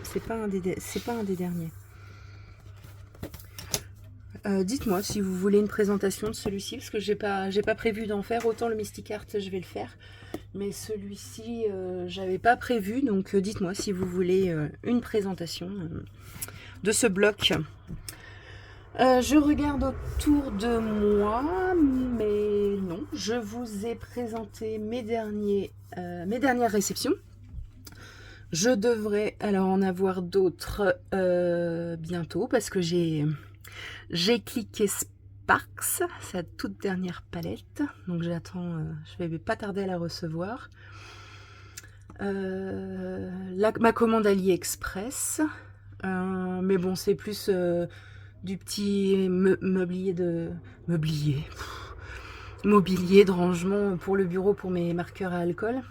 c'est pas un des derniers. Dites-moi si vous voulez une présentation de celui-ci, parce que j'ai pas prévu d'en faire. Autant le Mystic Art, je vais le faire, mais celui-ci, j'avais pas prévu. Donc dites-moi si vous voulez une présentation de ce bloc. Je regarde autour de moi, mais non, je vous ai présenté mes dernières réceptions. Je devrais alors en avoir d'autres bientôt, parce que j'ai cliqué Sparks, sa toute dernière palette, donc j'attends, je vais pas tarder à la recevoir. Ma commande AliExpress, mais bon, c'est plus du petit mobilier de rangement pour le bureau, pour mes marqueurs à alcool.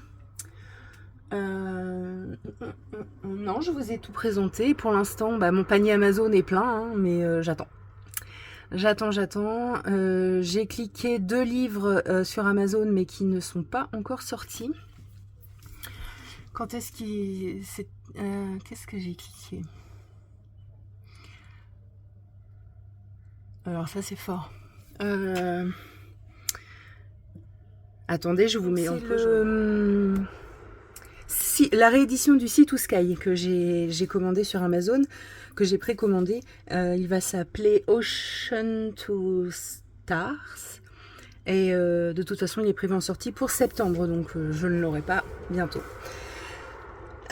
Non, je vous ai tout présenté. Pour l'instant, mon panier Amazon est plein, hein, mais j'attends. J'ai cliqué 2 livres sur Amazon, mais qui ne sont pas encore sortis. Quand est-ce qu'il... qu'est-ce que j'ai cliqué? Alors ça, c'est fort. Attendez, je vous mets en pause. La réédition du Sea to Sky que j'ai commandé sur Amazon, que j'ai précommandé, il va s'appeler Ocean to Stars. Et de toute façon, il est prévu en sortie pour septembre, donc je ne l'aurai pas bientôt.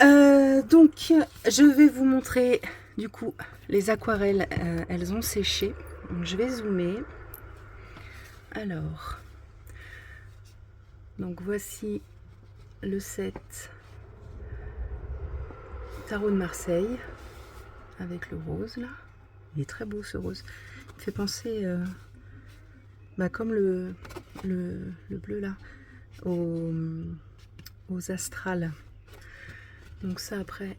Donc, je vais vous montrer, du coup, les aquarelles, elles ont séché. Donc, je vais zoomer. Alors, donc voici le set Tarot de Marseille avec le rose là. Il est très beau ce rose. Il fait penser comme le bleu là aux astrales. Donc ça après.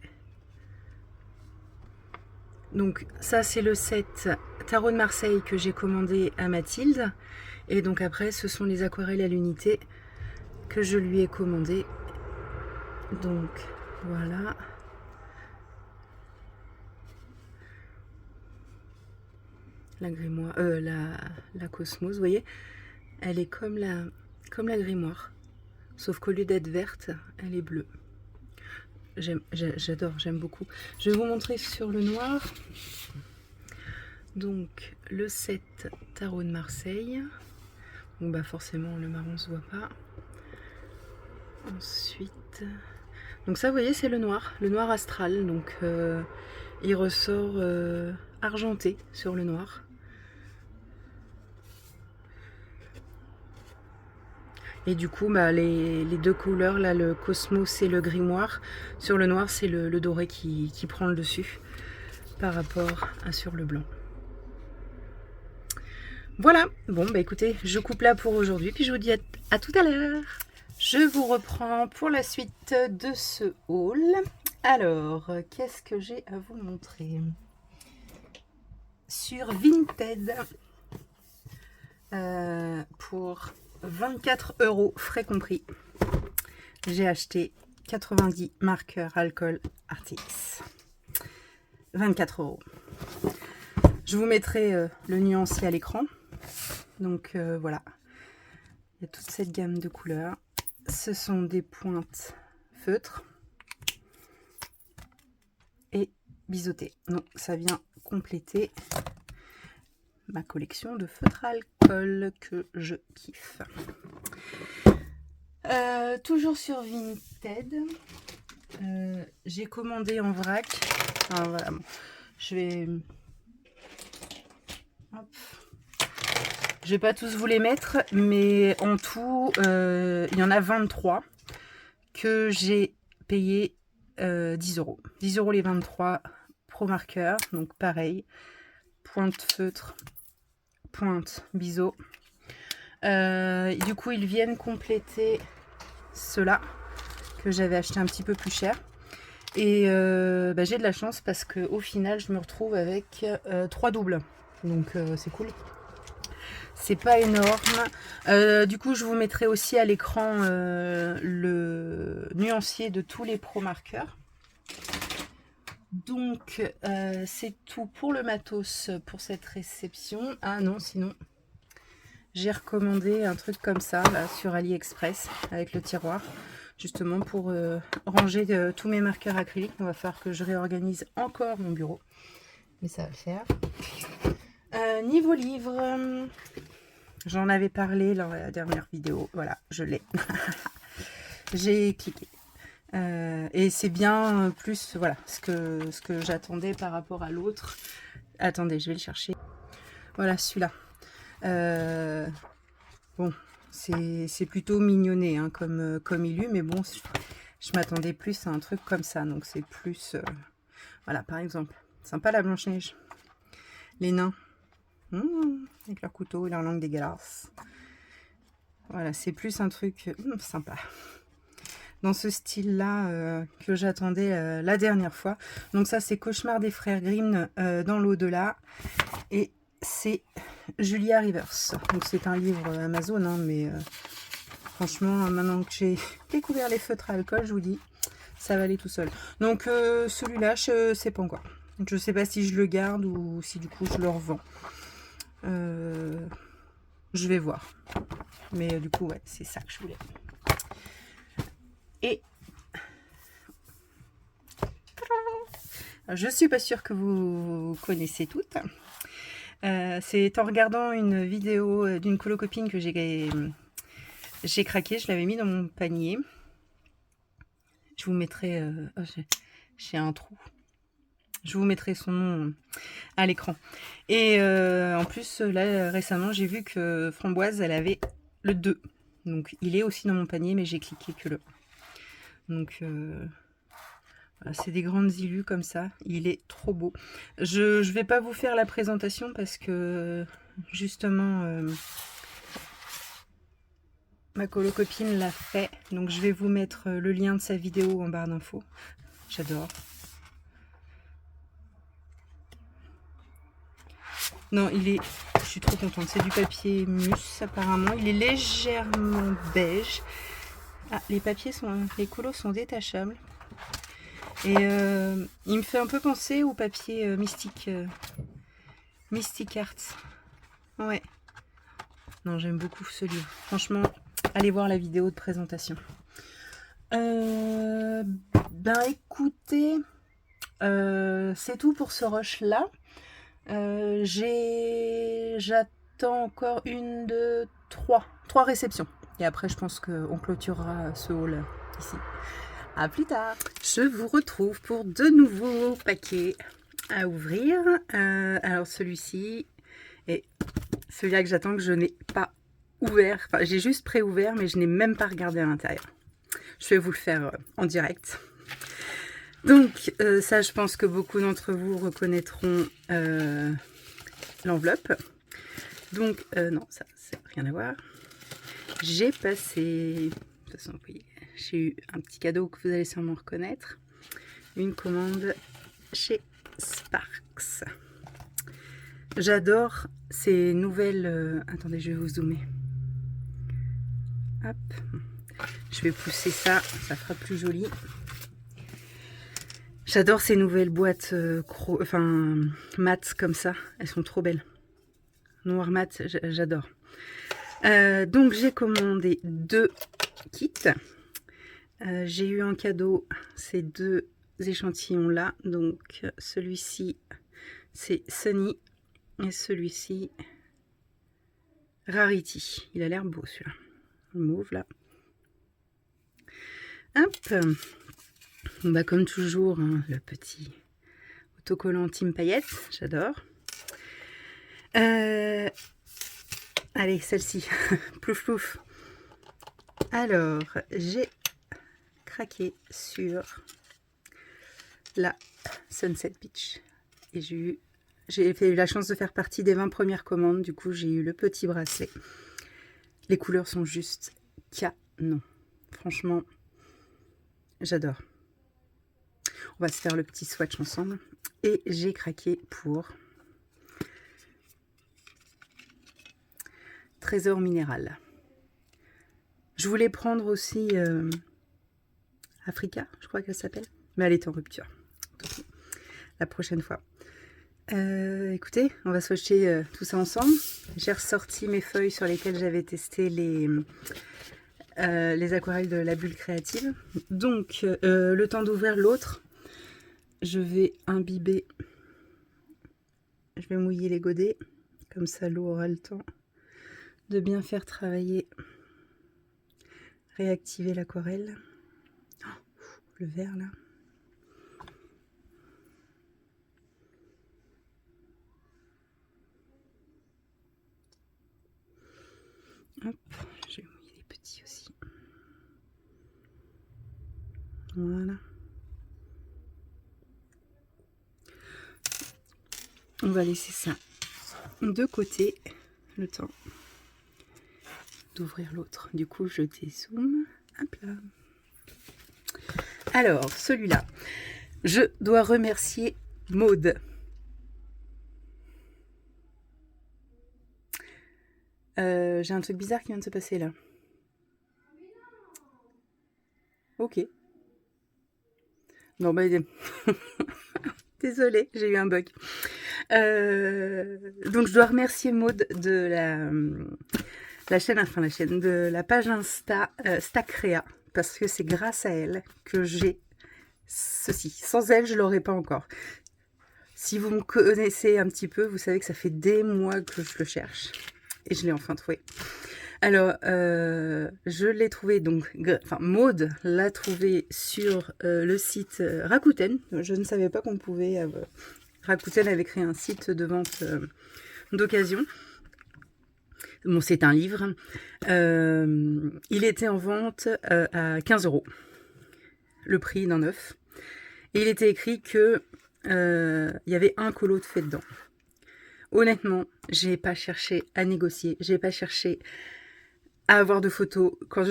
Donc ça c'est le set Tarot de Marseille que j'ai commandé à Mathilde. Et donc après ce sont les aquarelles à l'unité que je lui ai commandé. Donc voilà. La grimoire, la Cosmos, vous voyez, elle est comme la grimoire, sauf qu'au lieu d'être verte, elle est bleue. J'adore, j'aime beaucoup. Je vais vous montrer sur le noir. Donc le set Tarot de Marseille. Donc forcément le marron se voit pas. Ensuite, donc ça vous voyez c'est le noir astral. Donc il ressort argenté sur le noir. Et du coup, les 2 couleurs, là, le Cosmos et le grimoire, sur le noir, c'est le doré qui prend le dessus par rapport à sur le blanc. Voilà, bon, écoutez, je coupe là pour aujourd'hui, puis je vous dis à tout à l'heure. Je vous reprends pour la suite de ce haul. Alors, qu'est-ce que j'ai à vous montrer? Sur Vinted, pour 24 € frais compris, j'ai acheté 90 marqueurs alcool Artix. 24 €. Je vous mettrai le nuancier à l'écran. Donc voilà, il y a toute cette gamme de couleurs. Ce sont des pointes feutres et biseautés. Donc ça vient compléter ma collection de feutres à alcool que je kiffe. Toujours sur Vinted, j'ai commandé en vrac. Alors, voilà, bon, je vais... Hop. Je vais pas tous vous les mettre, mais en tout, il y en a 23 que j'ai payé 10 euros. 10 euros les 23 Pro Marker. Donc pareil, pointe feutre, pointe biseau. Du coup, ils viennent compléter ceux-là que j'avais acheté un petit peu plus cher. Et j'ai de la chance parce qu'au final, je me retrouve avec 3 doubles. Donc c'est cool. C'est pas énorme. Du coup, je vous mettrai aussi à l'écran le nuancier de tous les Pro Markers. Donc, c'est tout pour le matos pour cette réception. Ah non, sinon, j'ai recommandé un truc comme ça là, sur AliExpress avec le tiroir. Justement pour ranger tous mes marqueurs acryliques. Il va falloir que je réorganise encore mon bureau. Mais ça va le faire. Niveau livre, j'en avais parlé dans la dernière vidéo. Voilà, je l'ai. J'ai cliqué. Et c'est bien plus voilà, ce que j'attendais par rapport à l'autre. Attendez, je vais le chercher. Voilà, celui-là. Bon, c'est plutôt mignonné hein, comme illu, mais bon, je m'attendais plus à un truc comme ça. Donc c'est plus... voilà, par exemple. Sympa la Blanche-Neige. Les nains. Avec leur couteau et leur langue dégueulasse. Voilà, c'est plus un truc sympa. Dans ce style-là que j'attendais la dernière fois. Donc ça, c'est Cauchemar des frères Grimm dans l'au-delà. Et c'est Julia Rivers. Donc c'est un livre Amazon, hein, mais franchement, maintenant que j'ai découvert les feutres à alcool, je vous dis, ça va aller tout seul. Donc celui-là, je sais pas encore. Je sais pas si je le garde ou si du coup je le revends. Je vais voir. Mais du coup, ouais, c'est ça que je voulais. Et je suis pas sûre que vous connaissez toutes. C'est en regardant une vidéo d'une colo-copine que j'ai craqué. Je l'avais mis dans mon panier. Je vous mettrai... oh, j'ai un trou. Je vous mettrai son nom à l'écran. Et en plus, là, récemment, j'ai vu que Framboise, elle avait le 2. Donc, il est aussi dans mon panier, mais j'ai cliqué que le 1. Donc, voilà, c'est des grandes illus comme ça. Il est trop beau. Je vais pas vous faire la présentation parce que, justement, ma colo-copine l'a fait. Donc, je vais vous mettre le lien de sa vidéo en barre d'infos. J'adore. Non, je suis trop contente. C'est du papier mousse apparemment. Il est légèrement beige. Ah, les colos sont détachables. Et il me fait un peu penser au papier Mystic Arts. Ouais. Non, j'aime beaucoup ce livre. Franchement, allez voir la vidéo de présentation. Écoutez, c'est tout pour ce rush là. J'attends encore 1, 2, 3 réceptions. Et après, je pense qu'on clôturera ce haul ici. À plus tard. Je vous retrouve pour de nouveaux paquets à ouvrir. Alors celui-ci et celui-là que j'attends, que je n'ai pas ouvert. Enfin, j'ai juste pré-ouvert, mais je n'ai même pas regardé à l'intérieur. Je vais vous le faire en direct. Donc ça, je pense que beaucoup d'entre vous reconnaîtront l'enveloppe. Donc non, ça n'a rien à voir. J'ai passé, de toute façon oui, j'ai eu un petit cadeau que vous allez sûrement reconnaître. Une commande chez Sparks. J'adore ces nouvelles... attendez, je vais vous zoomer. Hop. Je vais pousser ça, ça fera plus joli. J'adore ces nouvelles boîtes mat comme ça. Elles sont trop belles. Noir mat, j'adore. Donc j'ai commandé 2 kits. J'ai eu en cadeau ces 2 échantillons là. Donc celui-ci c'est Sunny et celui-ci Rarity. Il a l'air beau celui-là. Le mauve là. Hop. Bon, bah, comme toujours, hein, le petit autocollant Team Paillettes, j'adore. Allez, celle-ci, plouf plouf. Alors, j'ai craqué sur la Sunset Beach. Et j'ai eu la chance de faire partie des 20 premières commandes. Du coup, j'ai eu le petit bracelet. Les couleurs sont juste canon. Franchement, j'adore. On va se faire le petit swatch ensemble. Et j'ai craqué pour Trésor Minéral. Je voulais prendre aussi Africa, je crois qu'elle s'appelle. Mais elle est en rupture. Donc, la prochaine fois. Écoutez, on va swatcher tout ça ensemble. J'ai ressorti mes feuilles sur lesquelles j'avais testé les aquarelles de la bulle créative. Donc, le temps d'ouvrir l'autre, je vais imbiber, je vais mouiller les godets, comme ça l'eau aura le temps de bien faire travailler, réactiver l'aquarelle. Oh, le vert là. Hop, je vais mouiller les petits aussi. Voilà. On va laisser ça de côté, le temps d'ouvrir l'autre. Du coup, je dézoome. Hop là. Alors, celui-là, je dois remercier Maude. J'ai un truc bizarre qui vient de se passer là. Ok. Non, bah, désolée, j'ai eu un bug. Donc, je dois remercier Maude de la chaîne, de la page Insta Stacrea, parce que c'est grâce à elle que j'ai ceci. Sans elle, je ne l'aurais pas encore. Si vous me connaissez un petit peu, vous savez que ça fait des mois que je le cherche. Et je l'ai enfin trouvé. Alors, je l'ai trouvé, donc, enfin, Maude l'a trouvé sur le site Rakuten. Je ne savais pas qu'on pouvait... Rakuten avait créé un site de vente d'occasion. Bon, c'est un livre. Il était en vente à 15 €, le prix d'un œuf. Et il était écrit que il y avait un colo de fait dedans. Honnêtement, j'ai pas cherché à négocier, j'ai pas cherché à avoir de photos. Quand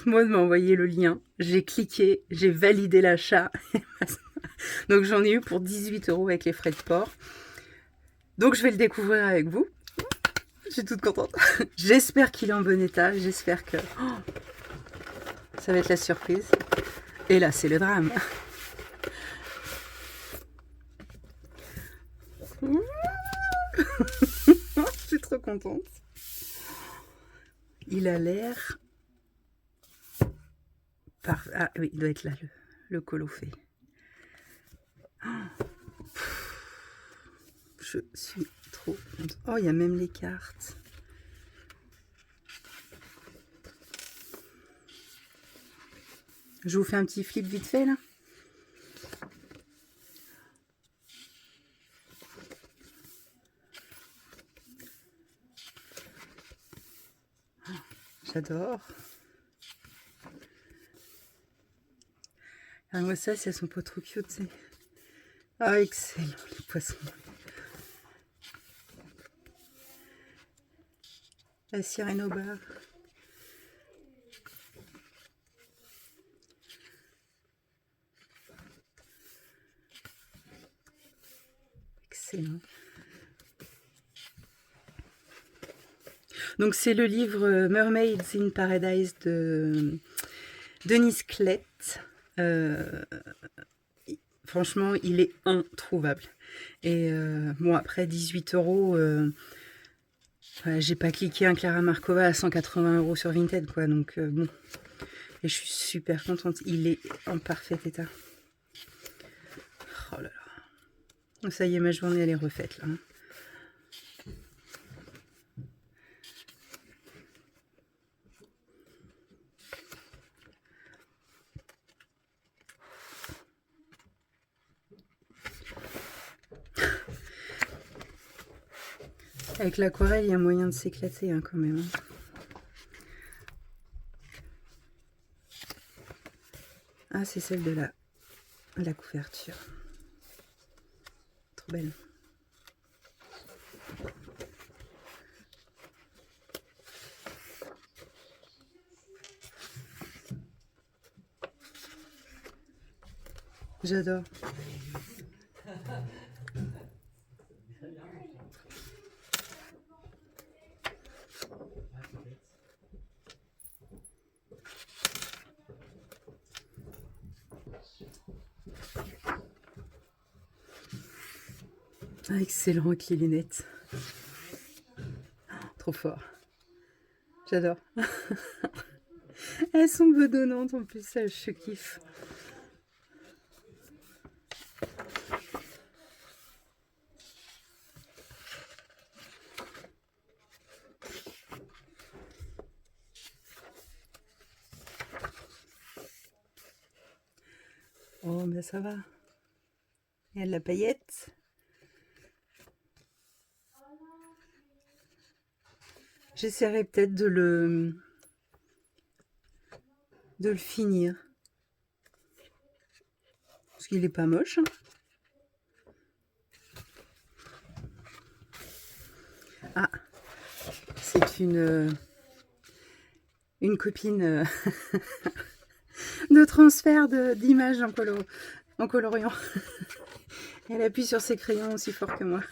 Maud m'a envoyé le lien, j'ai cliqué, j'ai validé l'achat. Donc j'en ai eu pour 18 € avec les frais de port. Donc je vais le découvrir avec vous. Je suis toute contente. J'espère qu'il est en bon état. J'espère que ça va être la surprise. Et là, c'est le drame. Je suis trop contente. Il a l'air... Ah oui, il doit être là, le colo fait. Je suis trop contente. Oh, il y a même les cartes. Je vous fais un petit flip vite fait, là. J'adore. Ah, moi, ça, elles sont pas trop cute, c'est... Ah, excellent, les poissons. La sirène au bar. Excellent. Donc, c'est le livre Mermaids in Paradise de Denise Klett. Franchement, il est introuvable. Et bon, après 18 €, Voilà, j'ai pas cliqué un Clara Markova à 180 € sur Vinted, quoi. Donc, bon. Et je suis super contente. Il est en parfait état. Oh là là. Ça y est, ma journée, elle est refaite, là. Avec l'aquarelle, il y a moyen de s'éclater, hein, quand même. Ah, c'est celle de la couverture. Trop belle. J'adore. Ah, excellent avec les lunettes. Trop fort. J'adore. Elles sont bedonnantes en plus, ça, je kiffe. Oh, ben ça va. Il y a de la paillette. J'essaierai peut-être de le finir. Parce qu'il est pas moche. Hein. Ah, c'est une copine de transfert d'images en coloriant. Elle appuie sur ses crayons aussi fort que moi.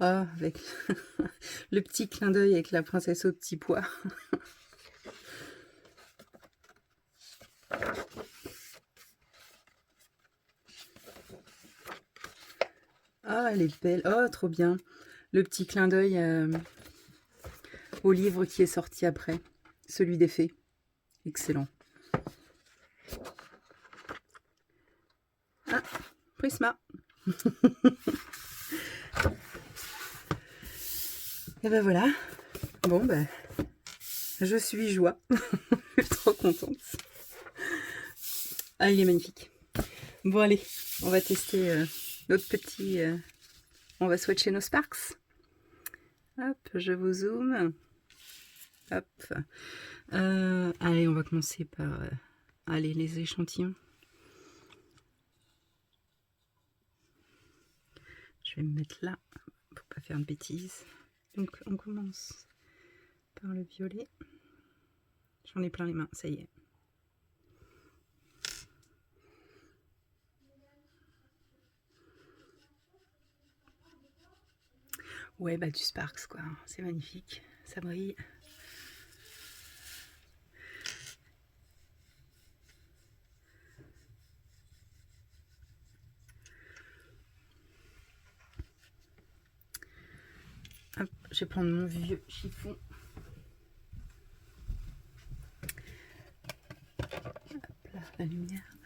Ah, avec le petit clin d'œil avec la princesse au petit pois. Ah, elle est belle. Oh, trop bien. Le petit clin d'œil au livre qui est sorti après. Celui des fées. Excellent. Ah, Prisma. Et ben voilà. Bon, ben, je suis joie. Je suis trop contente. Ah, il est magnifique. Bon, allez, on va tester notre petit... on va swatcher nos Sparks. Hop, je vous zoome. Hop. Allez, on va commencer par... allez, les échantillons. Je vais me mettre là, pour pas faire de bêtises. Donc, on commence par le violet. J'en ai plein les mains, ça y est. Ouais, bah du Sparks, quoi. C'est magnifique. Ça brille. Hop, je vais prendre mon vieux chiffon. Hop là, la lumière.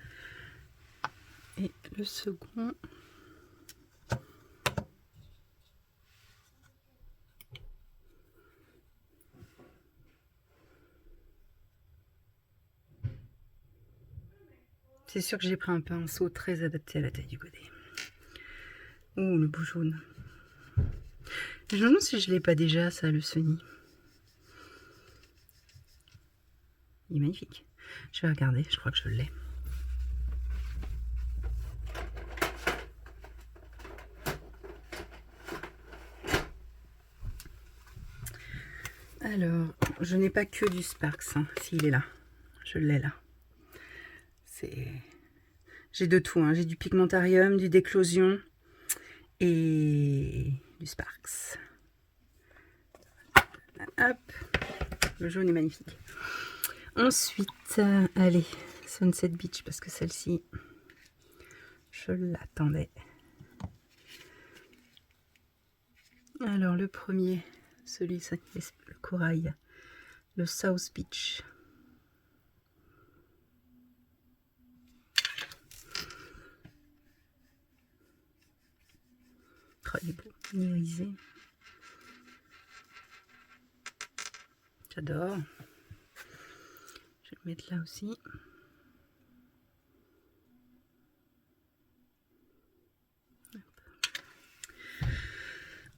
Et le second. C'est sûr que j'ai pris un pinceau très adapté à la taille du godet. Ouh, le beau jaune. Je me demande si je l'ai pas déjà, ça, le Sony. Il est magnifique. Je vais regarder, je crois que je l'ai. je n'ai pas que du Sparks, hein. S'il est là, je l'ai là. J'ai de tout, hein. J'ai du Pigmentarium, du Déclosion et du Sparks. Hop, le jaune est magnifique. Ensuite, allez, Sunset Beach, parce que celle-ci, je l'attendais. Alors, le premier, celui-ci, le corail, le South Beach. Oh, il est beau, irisé. J'adore. Je vais le mettre là aussi.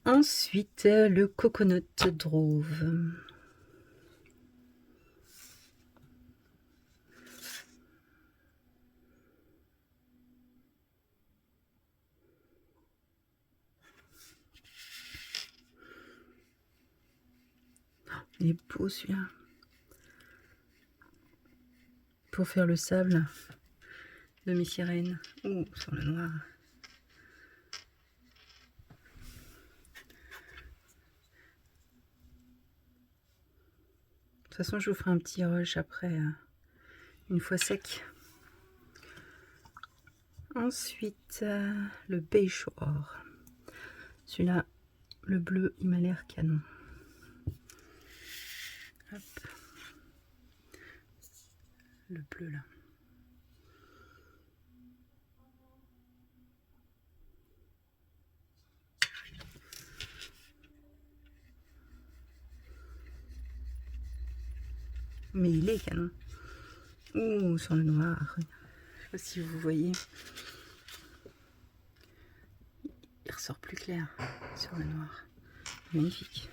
Ensuite, le Coconut Drove. Il est beau celui-là. Pour faire le sable de mes sirènes. Ouh, sur le noir. De toute façon, je vous ferai un petit rush après, une fois sec. Ensuite, le Bayshore. Celui-là, le bleu, il m'a l'air canon. Hop. Le bleu là. Mais il est canon. Ouh, sur le noir. Je sais pas si vous voyez. Il ressort plus clair sur le noir. Magnifique.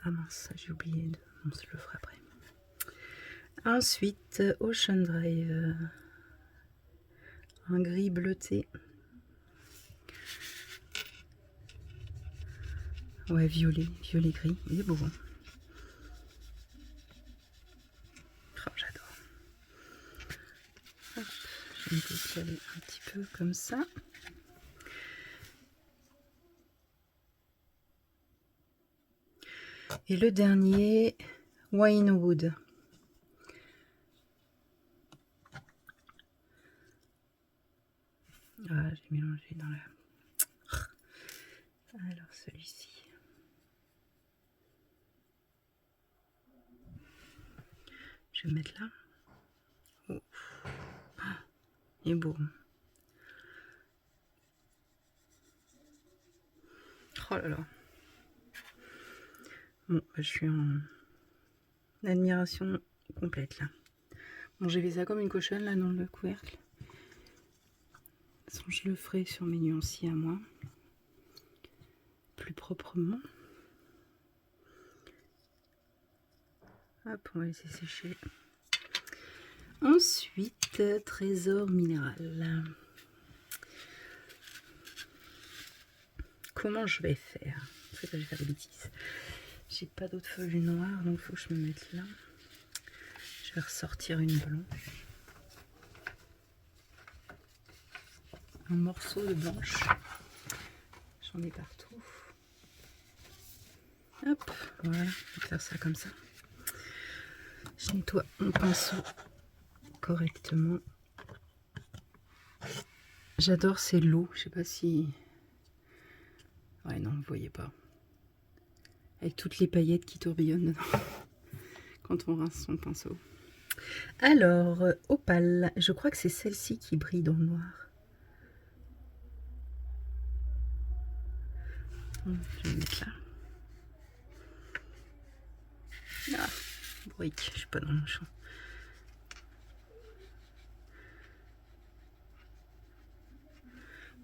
Ah mince, j'ai oublié de... On se le fera après. Ensuite, Ocean Drive. Un gris bleuté. Ouais, violet gris. Il est beau. Hein. Oh, j'adore. Je vais me décaler un petit peu comme ça. Et le dernier, Winewood. Ah, j'ai mélangé dans la... Alors celui-ci. Je vais le mettre là. Oh. Ah, il est beau. Oh là là. Bon, je suis en admiration complète là. Bon, j'ai fait ça comme une cochonne là dans le couvercle. De toute façon, je le ferai sur mes nuanciers à moi. Plus proprement. Hop, on va laisser sécher. Ensuite, trésor minéral. Comment je vais faire? En fait, je vais faire des bêtises. J'ai pas d'autres feuilles noires, donc il faut que je me mette là. Je vais ressortir une blanche. Un morceau de blanche. J'en ai partout. Hop, voilà, on va faire ça comme ça. Je nettoie mon pinceau correctement. J'adore ces lots, je sais pas si... Ouais, non, vous voyez pas. Avec toutes les paillettes qui tourbillonnent dedans. Quand on rince son pinceau. Alors, opale, je crois que c'est celle-ci qui brille dans le noir. Je vais mettre là. Ah, brique, je suis pas dans mon champ.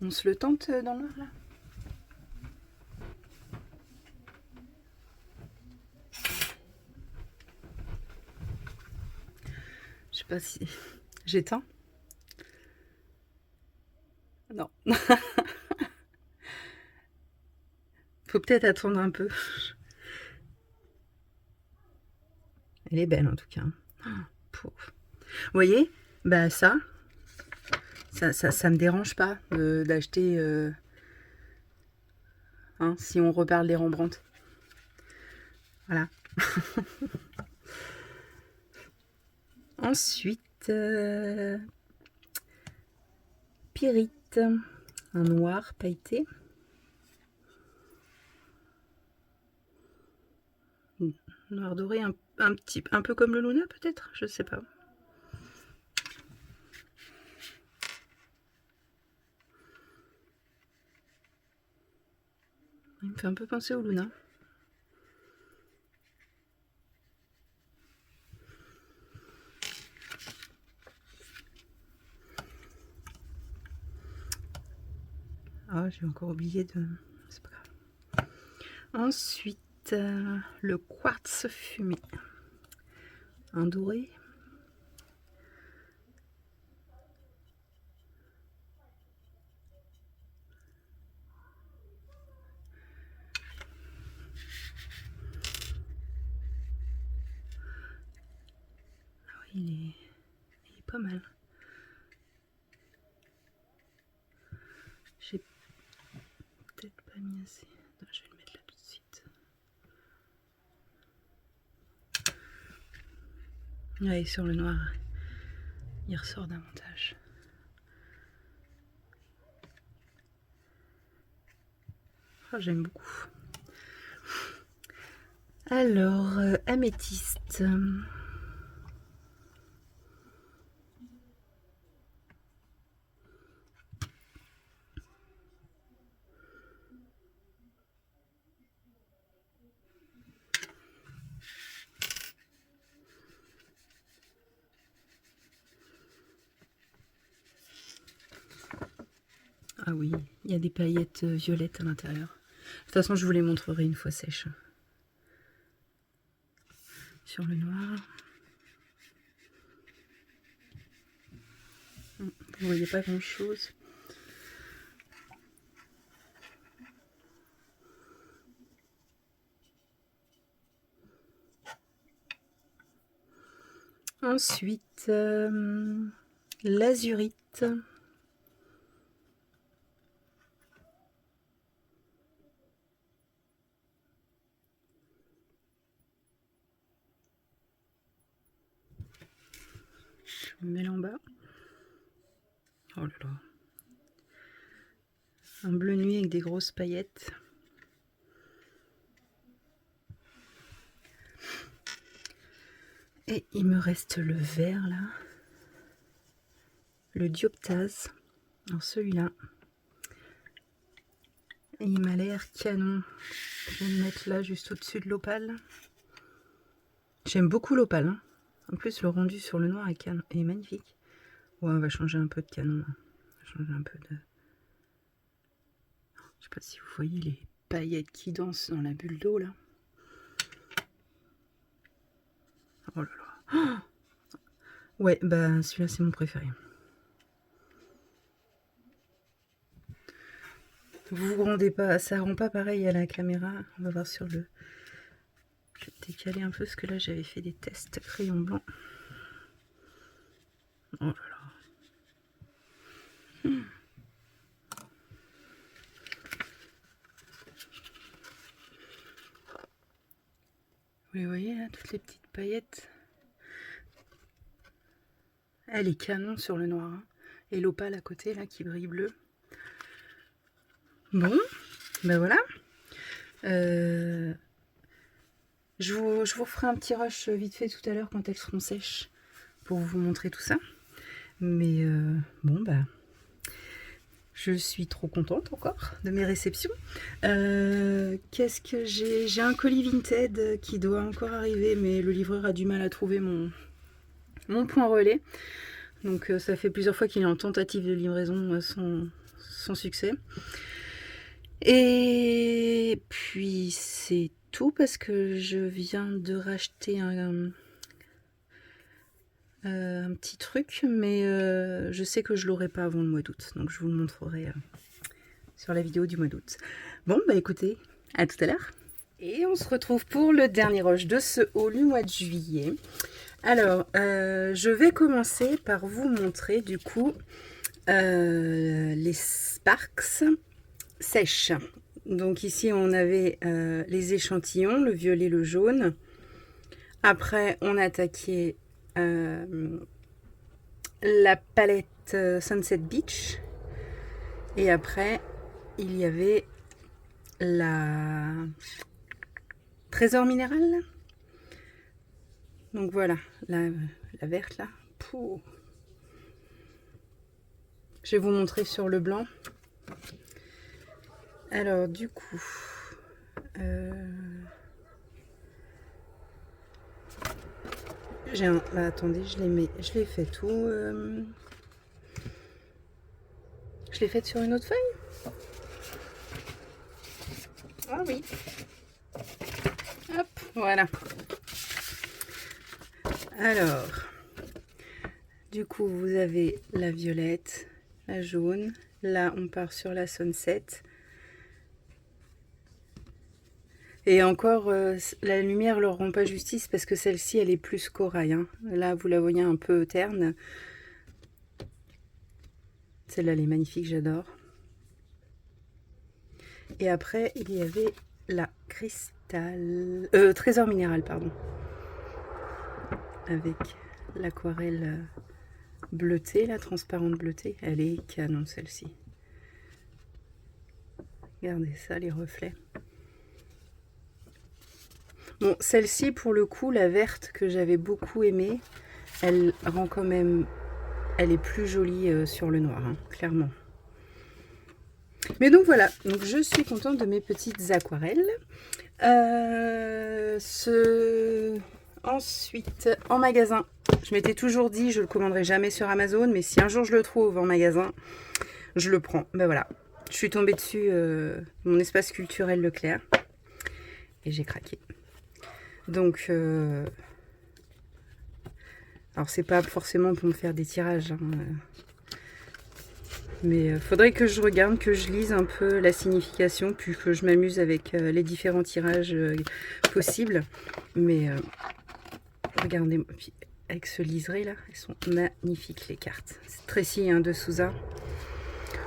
On se le tente dans le noir là? Je sais pas si... J'éteins? Non. Faut peut-être attendre un peu. Elle est belle en tout cas. Vous voyez, bah ça me dérange pas d'acheter, hein, si on reparle des Rembrandt. Voilà. Ensuite, Pyrite, un noir pailleté. Noir doré, un peu comme le Luna peut-être, je sais pas. Il me fait un peu penser au Luna. Ah, j'ai encore oublié de... C'est pas grave. Ensuite, le quartz fumé. Un doré. Ah oui, il est pas mal. J'ai peut-être pas mis assez. Non, je vais le mettre là tout de suite. Ouais, sur le noir, il ressort davantage. Oh, j'aime beaucoup. Alors, améthyste. Ah oui, il y a des paillettes violettes à l'intérieur. De toute façon, je vous les montrerai une fois sèches. Sur le noir. Vous voyez pas grand chose. Ensuite, l'azurite. Je le mets là en bas. Oh là là. Un bleu nuit avec des grosses paillettes. Et il me reste le vert là. Le dioptase. Alors celui-là. Et il m'a l'air canon. Je vais le mettre là juste au-dessus de l'opale. J'aime beaucoup l'opale. Hein. En plus, le rendu sur le noir est magnifique. Ouais, on va changer un peu de canon. Hein. On va changer un peu de... Je sais pas si vous voyez les paillettes qui dansent dans la bulle d'eau là. Oh là là. Oh, ouais, bah celui-là c'est mon préféré. Vous vous rendez pas, ça rend pas pareil à la caméra. On va voir sur le... Je vais décaler un peu parce que là j'avais fait des tests crayon blanc. Oh là là. Vous voyez là, toutes les petites paillettes. Elle est canon sur le noir. Hein. Et l'opale à côté là qui brille bleu. Bon, ben voilà. Je vous referai un petit rush vite fait tout à l'heure quand elles seront sèches pour vous montrer tout ça. Mais bon, bah, je suis trop contente encore de mes réceptions. Qu'est-ce que j'ai? J'ai un colis Vinted qui doit encore arriver, mais le livreur a du mal à trouver mon point relais. Donc ça fait plusieurs fois qu'il est en tentative de livraison sans succès. Et puis c'est tout parce que je viens de racheter un petit truc, mais je sais que je l'aurai pas avant le mois d'août, donc je vous le montrerai sur la vidéo du mois d'août. Bon, bah écoutez, À tout à l'heure. Et on se retrouve pour le dernier rush de ce haul du mois de juillet. Alors, je vais commencer par vous montrer du coup les Sparks sèches. Donc ici, on avait les échantillons, le violet, le jaune. Après, on attaquait la palette Sunset Beach. Et après, il y avait la Trésor minéral. Donc voilà, la verte là. Pouh. Je vais vous montrer sur le blanc. Alors du coup, j'ai un... Bah, attendez, je l'ai fait tout. Je l'ai fait sur une autre feuille. Ah oui. Hop, voilà. Alors, du coup, vous avez la violette, la jaune. Là, on part sur la sunset. Et encore, la lumière leur rend pas justice parce que celle-ci, elle est plus corail. Hein. Là, vous la voyez un peu terne. Celle-là, elle est magnifique, j'adore. Et après, il y avait la cristal... trésor minéral, pardon. Avec l'aquarelle bleutée, la transparente bleutée. Elle est canon, celle-ci. Regardez ça, les reflets. Bon, celle-ci, pour le coup, la verte que j'avais beaucoup aimée, elle rend quand même... Elle est plus jolie sur le noir, hein, clairement. Mais donc voilà, donc je suis contente de mes petites aquarelles. Ensuite, en magasin, je m'étais toujours dit, je le commanderai jamais sur Amazon, mais si un jour je le trouve en magasin, je le prends. Ben voilà, je suis tombée dessus, mon espace culturel Leclerc, et j'ai craqué. Donc, alors c'est pas forcément pour me faire des tirages, hein, mais faudrait que je regarde, que je lise un peu la signification, puis que je m'amuse avec les différents tirages possibles. Mais regardez, puis avec ce liseré là, elles sont magnifiques les cartes. C'est Tracy hein, de Souza.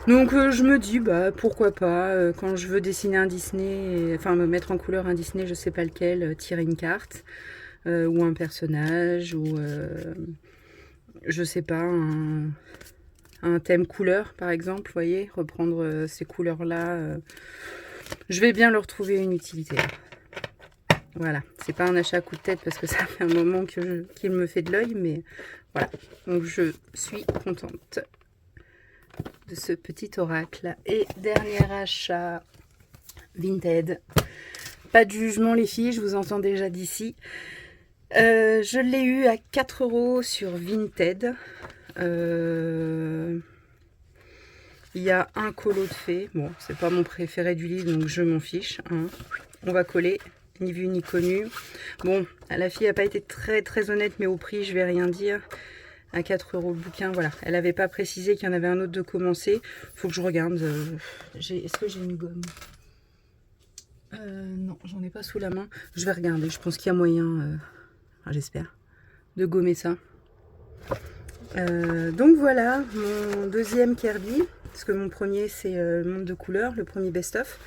Donc je me dis, bah pourquoi pas, quand je veux dessiner un Disney, enfin me mettre en couleur un Disney, je sais pas lequel, tirer une carte, ou un personnage, ou je sais pas, un thème couleur par exemple, vous voyez, reprendre ces couleurs là, je vais bien leur trouver une utilité. Voilà, c'est pas un achat à coup de tête parce que ça fait un moment qu'il me fait de l'œil, mais voilà, donc je suis contente de ce petit oracle. Et dernier achat Vinted, pas de jugement les filles, je vous entends déjà d'ici. Je l'ai eu à 4 € sur Vinted. Il y a un colo de fées. Bon, c'est pas mon préféré du livre, donc je m'en fiche. Hein. On va coller, ni vu ni connu. Bon, la fille n'a pas été très honnête, mais au prix, je vais rien dire. À 4 € le bouquin, voilà. Elle n'avait pas précisé qu'il y en avait un autre de commencer. Faut que je regarde. Est-ce que j'ai une gomme? Non, j'en ai pas sous la main. Je vais regarder. Je pense qu'il y a moyen, j'espère, de gommer ça. Donc voilà, mon deuxième Kirby. Parce que mon premier, c'est le monde de couleurs, le premier best-of.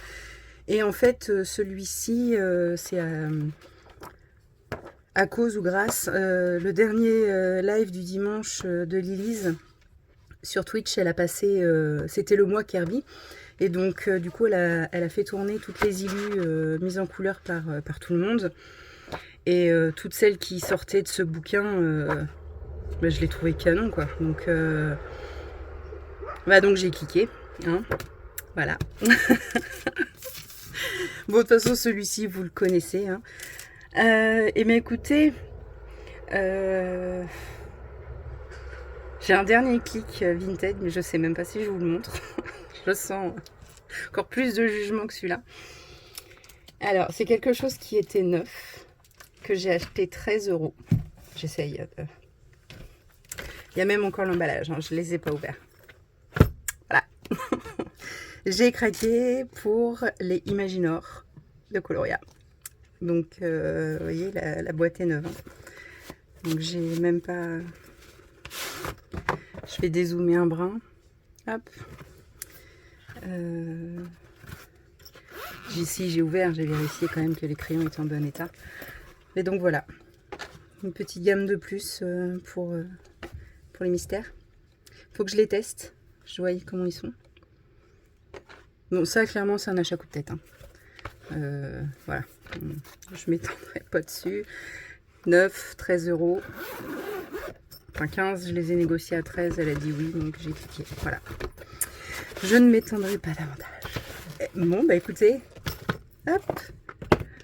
Et en fait, celui-ci, c'est à cause ou grâce, le dernier live du dimanche de Lilise sur Twitch, elle a passé, c'était le mois Kirby. Et donc, du coup, elle a fait tourner toutes les illus mises en couleur par tout le monde. Et toutes celles qui sortaient de ce bouquin, bah, je l'ai trouvé canon, quoi. Donc, bah, donc j'ai cliqué. Hein. Voilà. Bon, de toute façon, celui-ci, vous le connaissez. Hein. Et bien, écoutez, j'ai un dernier clic Vinted, mais je sais même pas si je vous le montre. Je sens encore plus de jugement que celui-là. Alors, c'est quelque chose qui était neuf, que j'ai acheté 13 €. J'essaye. Il y a même encore l'emballage, hein, je ne les ai pas ouverts. Voilà. J'ai craqué pour les Imaginor. de Coloria. Donc, vous voyez, la boîte est neuve. Hein. Donc, j'ai même pas... Je vais dézoomer un brin. Hop. Ici, j'ai ouvert, j'ai vérifié quand même que les crayons étaient en bon état. Et donc, voilà. Une petite gamme de plus pour les mystères. Faut que je les teste. Je vois comment ils sont. Bon, ça, clairement, c'est un achat coup de tête. Hein. Voilà. Je m'étendrai pas dessus. 9, 13 €. Enfin, 15, je les ai négociés à 13. Elle a dit oui, donc j'ai cliqué. Voilà. Je ne m'étendrai pas davantage. Bon, bah écoutez. Hop.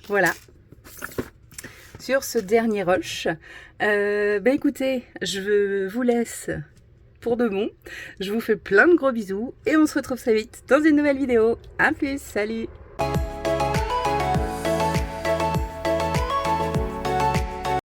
Voilà. Sur ce dernier rush. Bah écoutez, je vous laisse pour de bon. Je vous fais plein de gros bisous et on se retrouve très vite dans une nouvelle vidéo. A plus, salut!